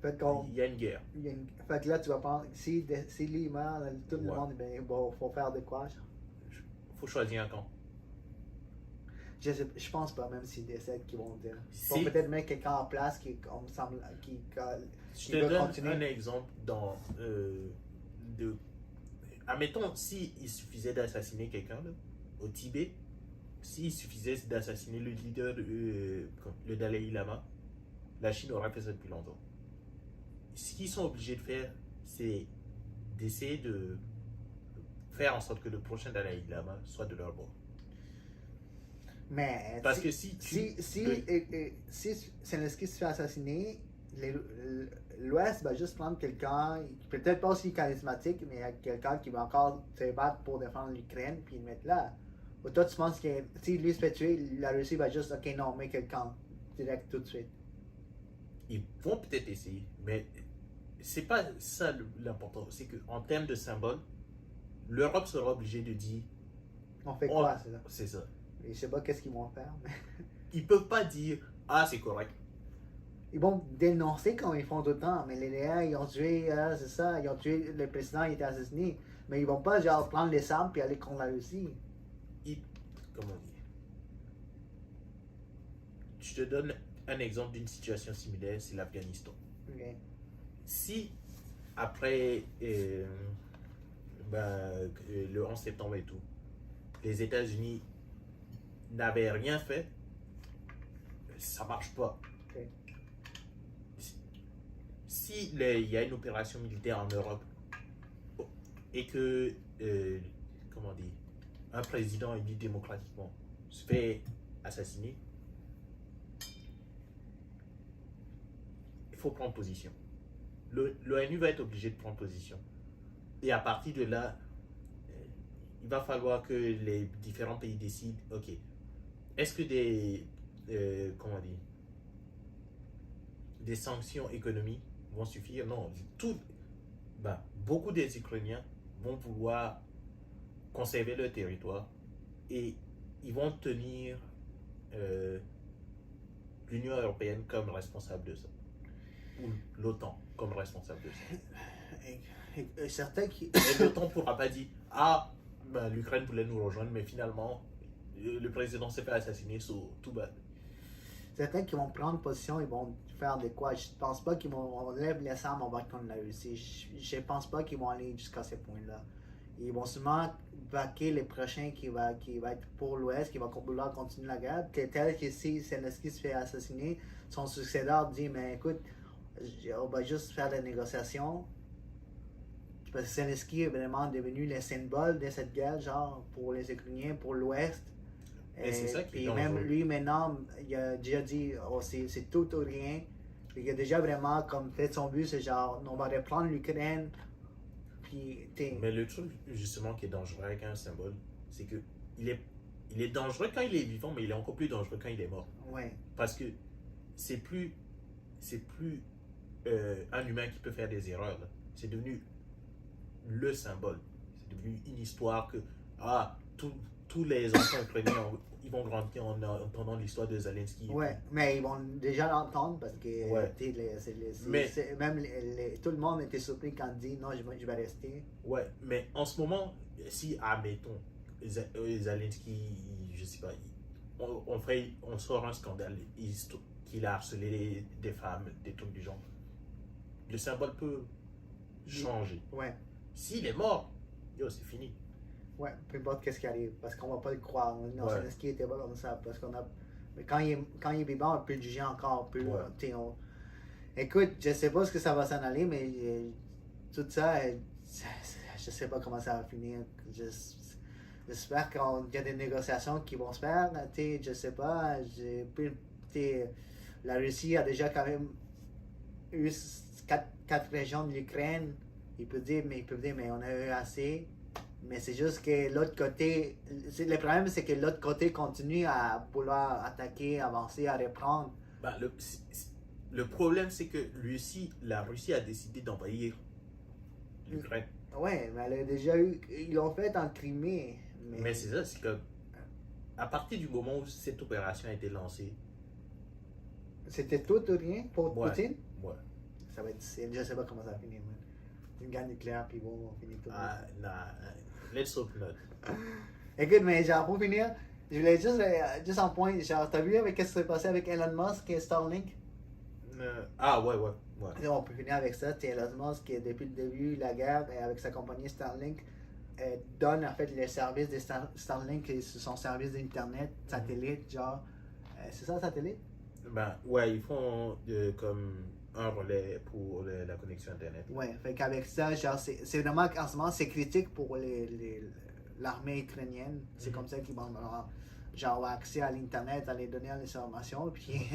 Fait qu'on. Il y a une guerre. Fait que là, tu vas prendre. Si lui meurt, tout le Ouais. monde, ben, bon, faut faire de quoi? Faut choisir un camp. Je pense pas, même s'ils décèdent, qu'ils vont dire. Ils Si- vont peut-être mettre quelqu'un en place qui, on me semble, qui Je veut te donne continuer. un exemple admettons, s'il suffisait d'assassiner quelqu'un là, au Tibet, s'il suffisait d'assassiner le leader, le Dalai Lama, la Chine aurait fait ça depuis longtemps. Ce qu'ils sont obligés de faire, c'est d'essayer de faire en sorte que le prochain Dalai Lama soit de leur bord. Mais Parce que si Zelensky se fait assassiner, l'Ouest va juste prendre quelqu'un, peut-être pas aussi charismatique, mais quelqu'un qui va encore se battre pour défendre l'Ukraine, puis le mettre là. Ou toi, tu penses que si lui se fait tuer, la Russie va juste, ok, non, mais quelqu'un, direct, tout de suite. Ils vont peut-être essayer, mais c'est pas ça l'important. C'est qu'en termes de symbole, l'Europe sera obligée de dire. On fait quoi, c'est ça? C'est ça. Et je sais pas qu'est-ce qu'ils vont faire, mais Ils peuvent pas dire ah c'est correct. ils vont dénoncer comme ils font tout le temps. Mais les Léens, ils ont tué, c'est ça, ils ont tué le président, il était assassiné. Mais ils vont pas genre prendre les armes puis aller contre la Russie. Comment dire? Je te donne un exemple d'une situation similaire, c'est l'Afghanistan. Okay. Si après le 11 septembre et tout, les États-Unis n'avait rien fait, ça marche pas. Ok. Si il y a une opération militaire en Europe et que, comment dire, un président élu démocratiquement se fait assassiner, il faut prendre position. L'ONU va être obligé de prendre position. Et à partir de là, il va falloir que les différents pays décident, ok, est-ce que comment dire, des sanctions économiques vont suffire? Non, beaucoup des Ukrainiens vont vouloir conserver leur territoire et ils vont tenir l'Union européenne comme responsable de ça, ou l'OTAN comme responsable de ça. Certains qui. Et l'OTAN ne pourra pas dire, ah, l'Ukraine voulait nous rejoindre, mais finalement, le président s'est fait assassiner, tout bas. Certains qui vont prendre position, ils vont faire de quoi? Je pense pas qu'ils vont enlever les armes, on va contre la Russie. Je pense pas qu'ils vont aller jusqu'à ce point-là. Ils vont sûrement baquer les prochains qui va être pour l'Ouest, qui va vouloir continuer la guerre. Tel que si Zelensky se fait assassiner, son successeur dit, mais écoute, on va juste faire des négociations. Parce que Zelensky est vraiment devenu le symbole de cette guerre, genre, pour les Ukrainiens, pour l'Ouest. Et c'est ça qui est puis dangereux. même lui, maintenant, il a déjà dit, oh, c'est tout ou rien. Puis il a déjà vraiment comme fait son but, c'est genre, on va reprendre l'Ukraine. Puis, mais le truc, justement, qui est dangereux avec un symbole, c'est que il est dangereux quand il est vivant, mais il est encore plus dangereux quand il est mort. Ouais. Parce que c'est plus un humain qui peut faire des erreurs. Là. C'est devenu le symbole. C'est devenu une histoire que tous les enfants ukrainiens, ils vont grandir en entendant l'histoire de Zelensky. Ouais, mais ils vont déjà l'entendre parce que Ouais. même tout le monde était surpris quand il dit non, je vais rester. Ouais, mais en ce moment, si, admettons, Zelensky, je sais pas, on sort un scandale qu'il a harcelé des femmes, des trucs du genre, le symbole peut changer. Ouais. S'il est mort, yo, c'est fini. Ouais, peu importe qu'est-ce qui arrive, parce qu'on va pas le croire. Non, Ouais. Zelensky était pas comme ça, parce qu'on a. Mais quand il est vivant, on peut le juger encore plus. Ouais. Écoute, je sais pas ce que ça va s'en aller, mais tout ça, je sais pas comment ça va finir. J'espère qu'il y a des négociations qui vont se faire. Je sais pas. La Russie a déjà quand même eu quatre régions de l'Ukraine. Ils peuvent dire, mais on a eu assez. Mais c'est juste que l'autre côté, le problème c'est que l'autre côté continue à vouloir attaquer, avancer, à reprendre. Le problème c'est que la Russie a décidé d'envahir l'Ukraine. Ouais, mais elle a déjà eu, ils l'ont fait en Crimée. Mais c'est ça, c'est que à partir du moment où cette opération a été lancée, c'était tout ou rien pour Poutine? Ouais. Ça va être difficile, je sais pas comment ça va finir. Une guerre nucléaire, puis bon, on finit tout. Let's hope not. Écoute, mais genre, pour finir, je voulais juste en point, genre, t'as vu avec ce qui s'est passé avec Elon Musk et Starlink? Ouais. On peut finir avec ça. Elon Musk, qui depuis le début de la guerre, avec sa compagnie Starlink, donne en fait les services de Starlink, son service d'internet, satellite, genre. C'est ça, satellite? Ouais, ils font comme un relais pour la connexion internet. Ouais, fait qu'avec ça, genre, c'est vraiment, en ce moment, c'est critique pour l'armée ukrainienne. C'est comme ça qu'ils vont avoir accès à l'internet, à les donner les informations, puis...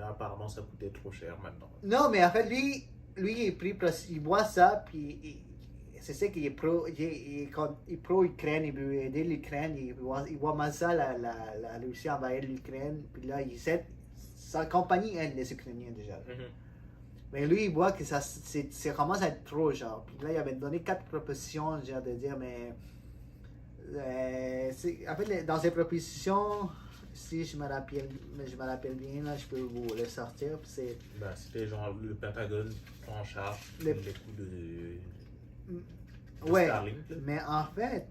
apparemment, ça coûtait trop cher maintenant. Non, mais en fait, lui il voit ça, puis c'est ça qu'il est pro, il est pro-Ukraine, il veut aider l'Ukraine, il voit mal ça, la Russie envahir l'Ukraine, puis là, sa compagnie aide les Ukrainiens déjà. Mais lui, il voit que ça commence à être trop, genre. Puis là, il avait donné 4 propositions, genre, de dire, mais... en fait, dans ces propositions, si je me rappelle bien, là, je peux vous les sortir. C'était genre le Pentagone prend en charge les coûts de Starlink. Mais en fait,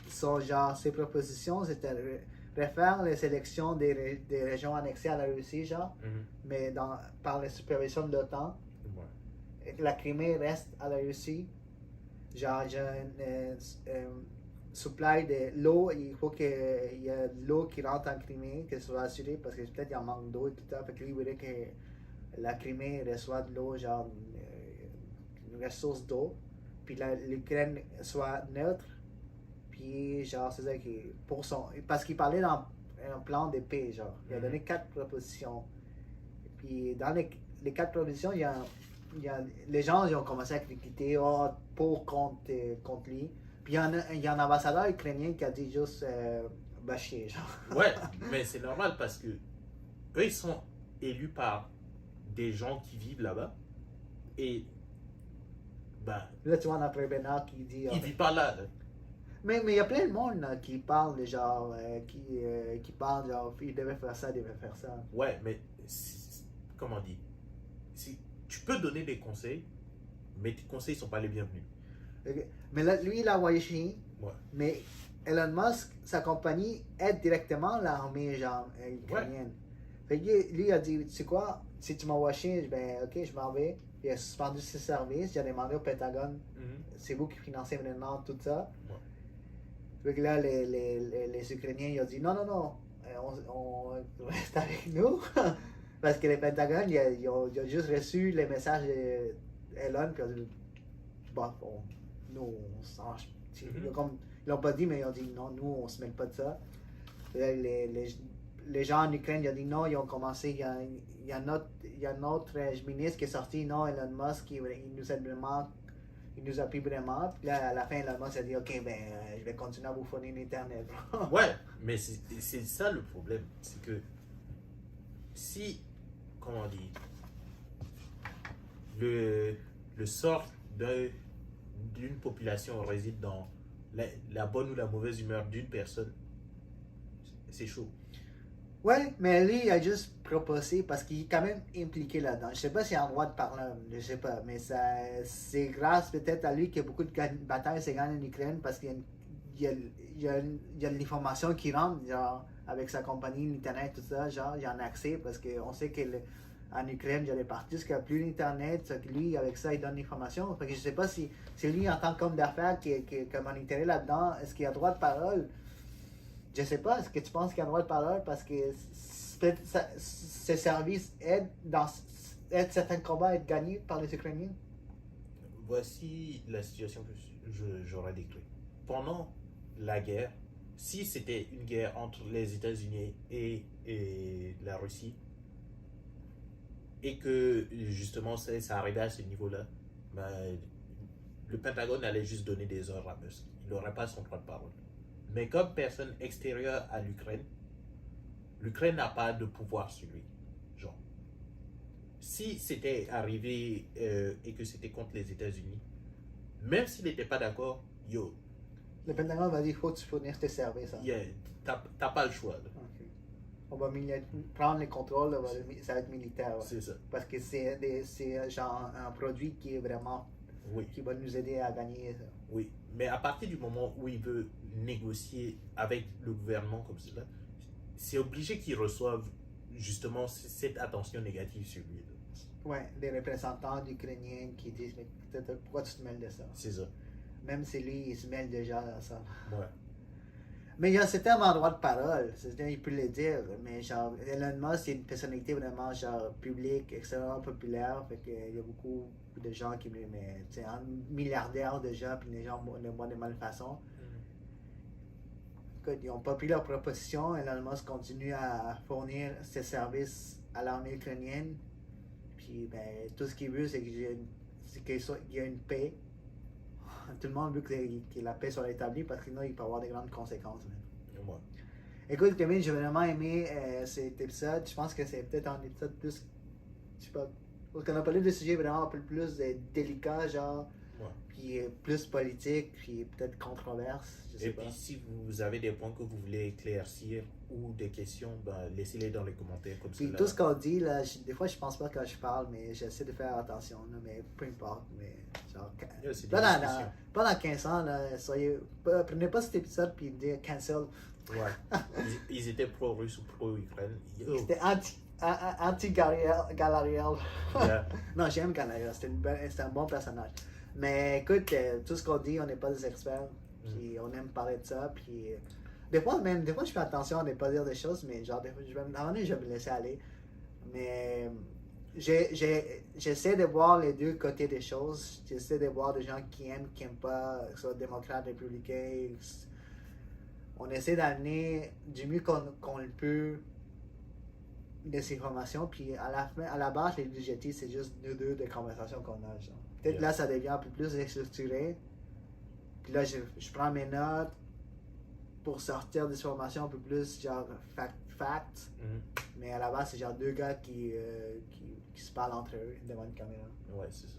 ses propositions, c'était refaire les sélections des régions annexées à la Russie, genre, mais par la supervision de l'OTAN. La Crimée reste à la Russie. Genre, supply de l'eau, il faut qu'il y ait de l'eau qui rentre en Crimée, qu'elle soit assurée, parce que peut-être il y en manque d'eau et tout ça. Fait que lui, il voulait que la Crimée reçoive de l'eau, genre une ressource d'eau, puis l'Ukraine soit neutre, puis genre, c'est ça qui pour son. Parce qu'il parlait dans un plan de paix, genre. Il a donné 4 propositions. Puis dans les 4 propositions, les gens ils ont commencé à critiquer pour contre lui. Puis il y a un ambassadeur ukrainien qui a dit juste bah chier, genre. Ouais, mais c'est normal parce que eux, ils sont élus par des gens qui vivent là-bas. Et ben, Là, tu vois, notre Bernard qui dit. ils vivent pas là. Mais il y a plein de monde là, qui parle, genre, qui parle, genre, il devait faire ça, il devait faire ça. Ouais, mais comment on dit? Tu peux donner des conseils, mais tes conseils ne sont pas les bienvenus. Mais là, lui, il a envoyé chien. Ouais. Mais Elon Musk, sa compagnie, aide directement l'armée, genre, ukrainienne. Fait que lui, il a dit, tu sais quoi, si tu m'envoies chien, ben, ok, je m'en vais. Il a suspendu ses services, il a demandé au Pentagone, c'est vous qui financez maintenant tout ça. Ouais. Fait que là, les Ukrainiens, ils ont dit, non, on reste avec nous. Parce que le Pentagone, ils ont juste reçu les messages d'Elon, puis ils ont dit, bon, nous, on s'en. Ils l'ont pas dit, mais ils ont dit, non, nous, on se mêle pas de ça. Là, les gens en Ukraine, ils ont dit non, ils ont commencé, il y a un autre ministre qui est sorti, non, Elon Musk, il nous appuie vraiment. Puis là, à la fin, Elon Musk a dit, ok, ben, je vais continuer à vous fournir l'Internet. Ouais, mais c'est ça le problème. C'est que si, comment on dit, le sort d'une population réside dans la bonne ou la mauvaise humeur d'une personne, c'est chaud. Ouais, mais lui, il a juste proposé parce qu'il est quand même impliqué là-dedans. Je sais pas s'il a le droit de parler, je sais pas, mais c'est grâce peut-être à lui qu'il y a beaucoup de batailles se gagnent en Ukraine parce qu'il y a de l'information qui rentre, genre, avec sa compagnie, l'Internet, tout ça, genre, il y a un accès parce qu'on sait qu'en Ukraine, il y a des parties qui n'ont plus l'Internet, lui, avec ça, il donne l'information. Fait que je sais pas si c'est lui, en tant qu'homme d'affaires, qui a un intérêt là-dedans, est-ce qu'il a droit de parole? Je sais pas, est-ce que tu penses qu'il y a droit de parole parce que ces services aident certains combats à être gagnés par les Ukrainiens? Voici la situation que j'aurais décrite. Pendant la guerre, si c'était une guerre entre les États-Unis et la Russie, et que justement ça arrivait à ce niveau-là, ben, le Pentagone allait juste donner des ordres à Musk. Il n'aurait pas son droit de parole. Mais comme personne extérieure à l'Ukraine n'a pas de pouvoir sur lui. Genre, si c'était arrivé et que c'était contre les États-Unis, même s'il n'était pas d'accord, le Pentagone va dire il faut que tu fournisses tes services. Hein. T'as pas le choix. Là. Okay. On va prendre le contrôle, là, ça va être militaire. Ouais. C'est ça. Parce que c'est genre un produit qui est vraiment. Oui. Qui va nous aider à gagner ça. Oui, mais à partir du moment où il veut négocier avec le gouvernement comme cela, c'est obligé qu'il reçoive justement cette attention négative sur lui. Oui, des représentants ukrainiens qui disent mais pourquoi tu te mêles de ça? C'est ça. Même si lui, il se mêle déjà à ça. Ouais. Mais il y a un certain endroit de parole, il peut le dire, mais genre, Elon Musk, c'est une personnalité vraiment genre publique, extrêmement populaire, fait qu'il y a beaucoup de gens qui me mais tu sais, un milliardaire de gens, puis les gens le voient de malfaçon. Écoute, ils n'ont pas pris leur proposition, Elon Musk continue à fournir ses services à l'armée ukrainienne, puis ben, tout ce qu'il veut, c'est qu'il y ait une paix. Tout le monde veut que la paix soit établie parce que sinon il peut avoir des grandes conséquences. Ouais. Écoute, Kevin, j'ai vraiment aimé cet épisode. Je pense que c'est peut-être un épisode plus. Je sais pas. Parce qu'on a parlé de sujets vraiment un peu plus délicats, genre. Ouais. Puis plus politique, puis peut-être controverse. Je sais Et pas. puis si vous avez des points que vous voulez éclaircir ou des questions, ben, laissez-les dans les commentaires comme ça. Puis tout ce qu'on dit, là, des fois je pense pas quand je parle, mais j'essaie de faire attention, là, mais peu importe. Mais genre, pendant 15 ans, là, prenez pas cet épisode puis dire cancel. Ouais. Ils étaient pro-russe ou pro-Ukraine. C'était anti-Galariel. Yeah. Non, j'aime Galariel, c'était un bon personnage. Mais écoute, tout ce qu'on dit, on n'est pas des experts. puis on aime parler de ça, puis des fois je fais attention à ne pas dire des choses, mais genre des fois à un moment donné je vais me laisser aller, mais j'essaie de voir les deux côtés des choses. J'essaie de voir des gens qui n'aiment pas, que ce soit démocrates, républicains. On essaie d'amener du mieux qu'on le peut des informations, puis à la fin, à la base, les objectifs, c'est juste nous deux de conversations qu'on a. Genre. Peut-être là, ça devient un peu plus structuré. Puis là, je prends mes notes pour sortir des informations un peu plus genre fact. Mais à la base, c'est genre deux gars qui se parlent entre eux devant une caméra. Ouais, c'est ça.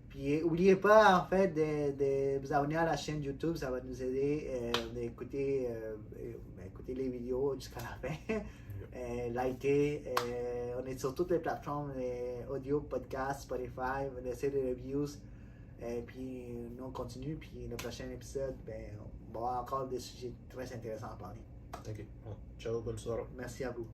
Puis n'oubliez pas, en fait, de vous abonner à la chaîne YouTube. Ça va nous aider d'écouter écouter les vidéos jusqu'à la fin. Liker. On est sur toutes les plateformes audio, podcast, Spotify. On essaie des reviews. Puis nous, on continue. Puis le prochain épisode, on va avoir encore des sujets très intéressants à parler. Ok. Bon. Ciao, bonne soirée. Merci à vous.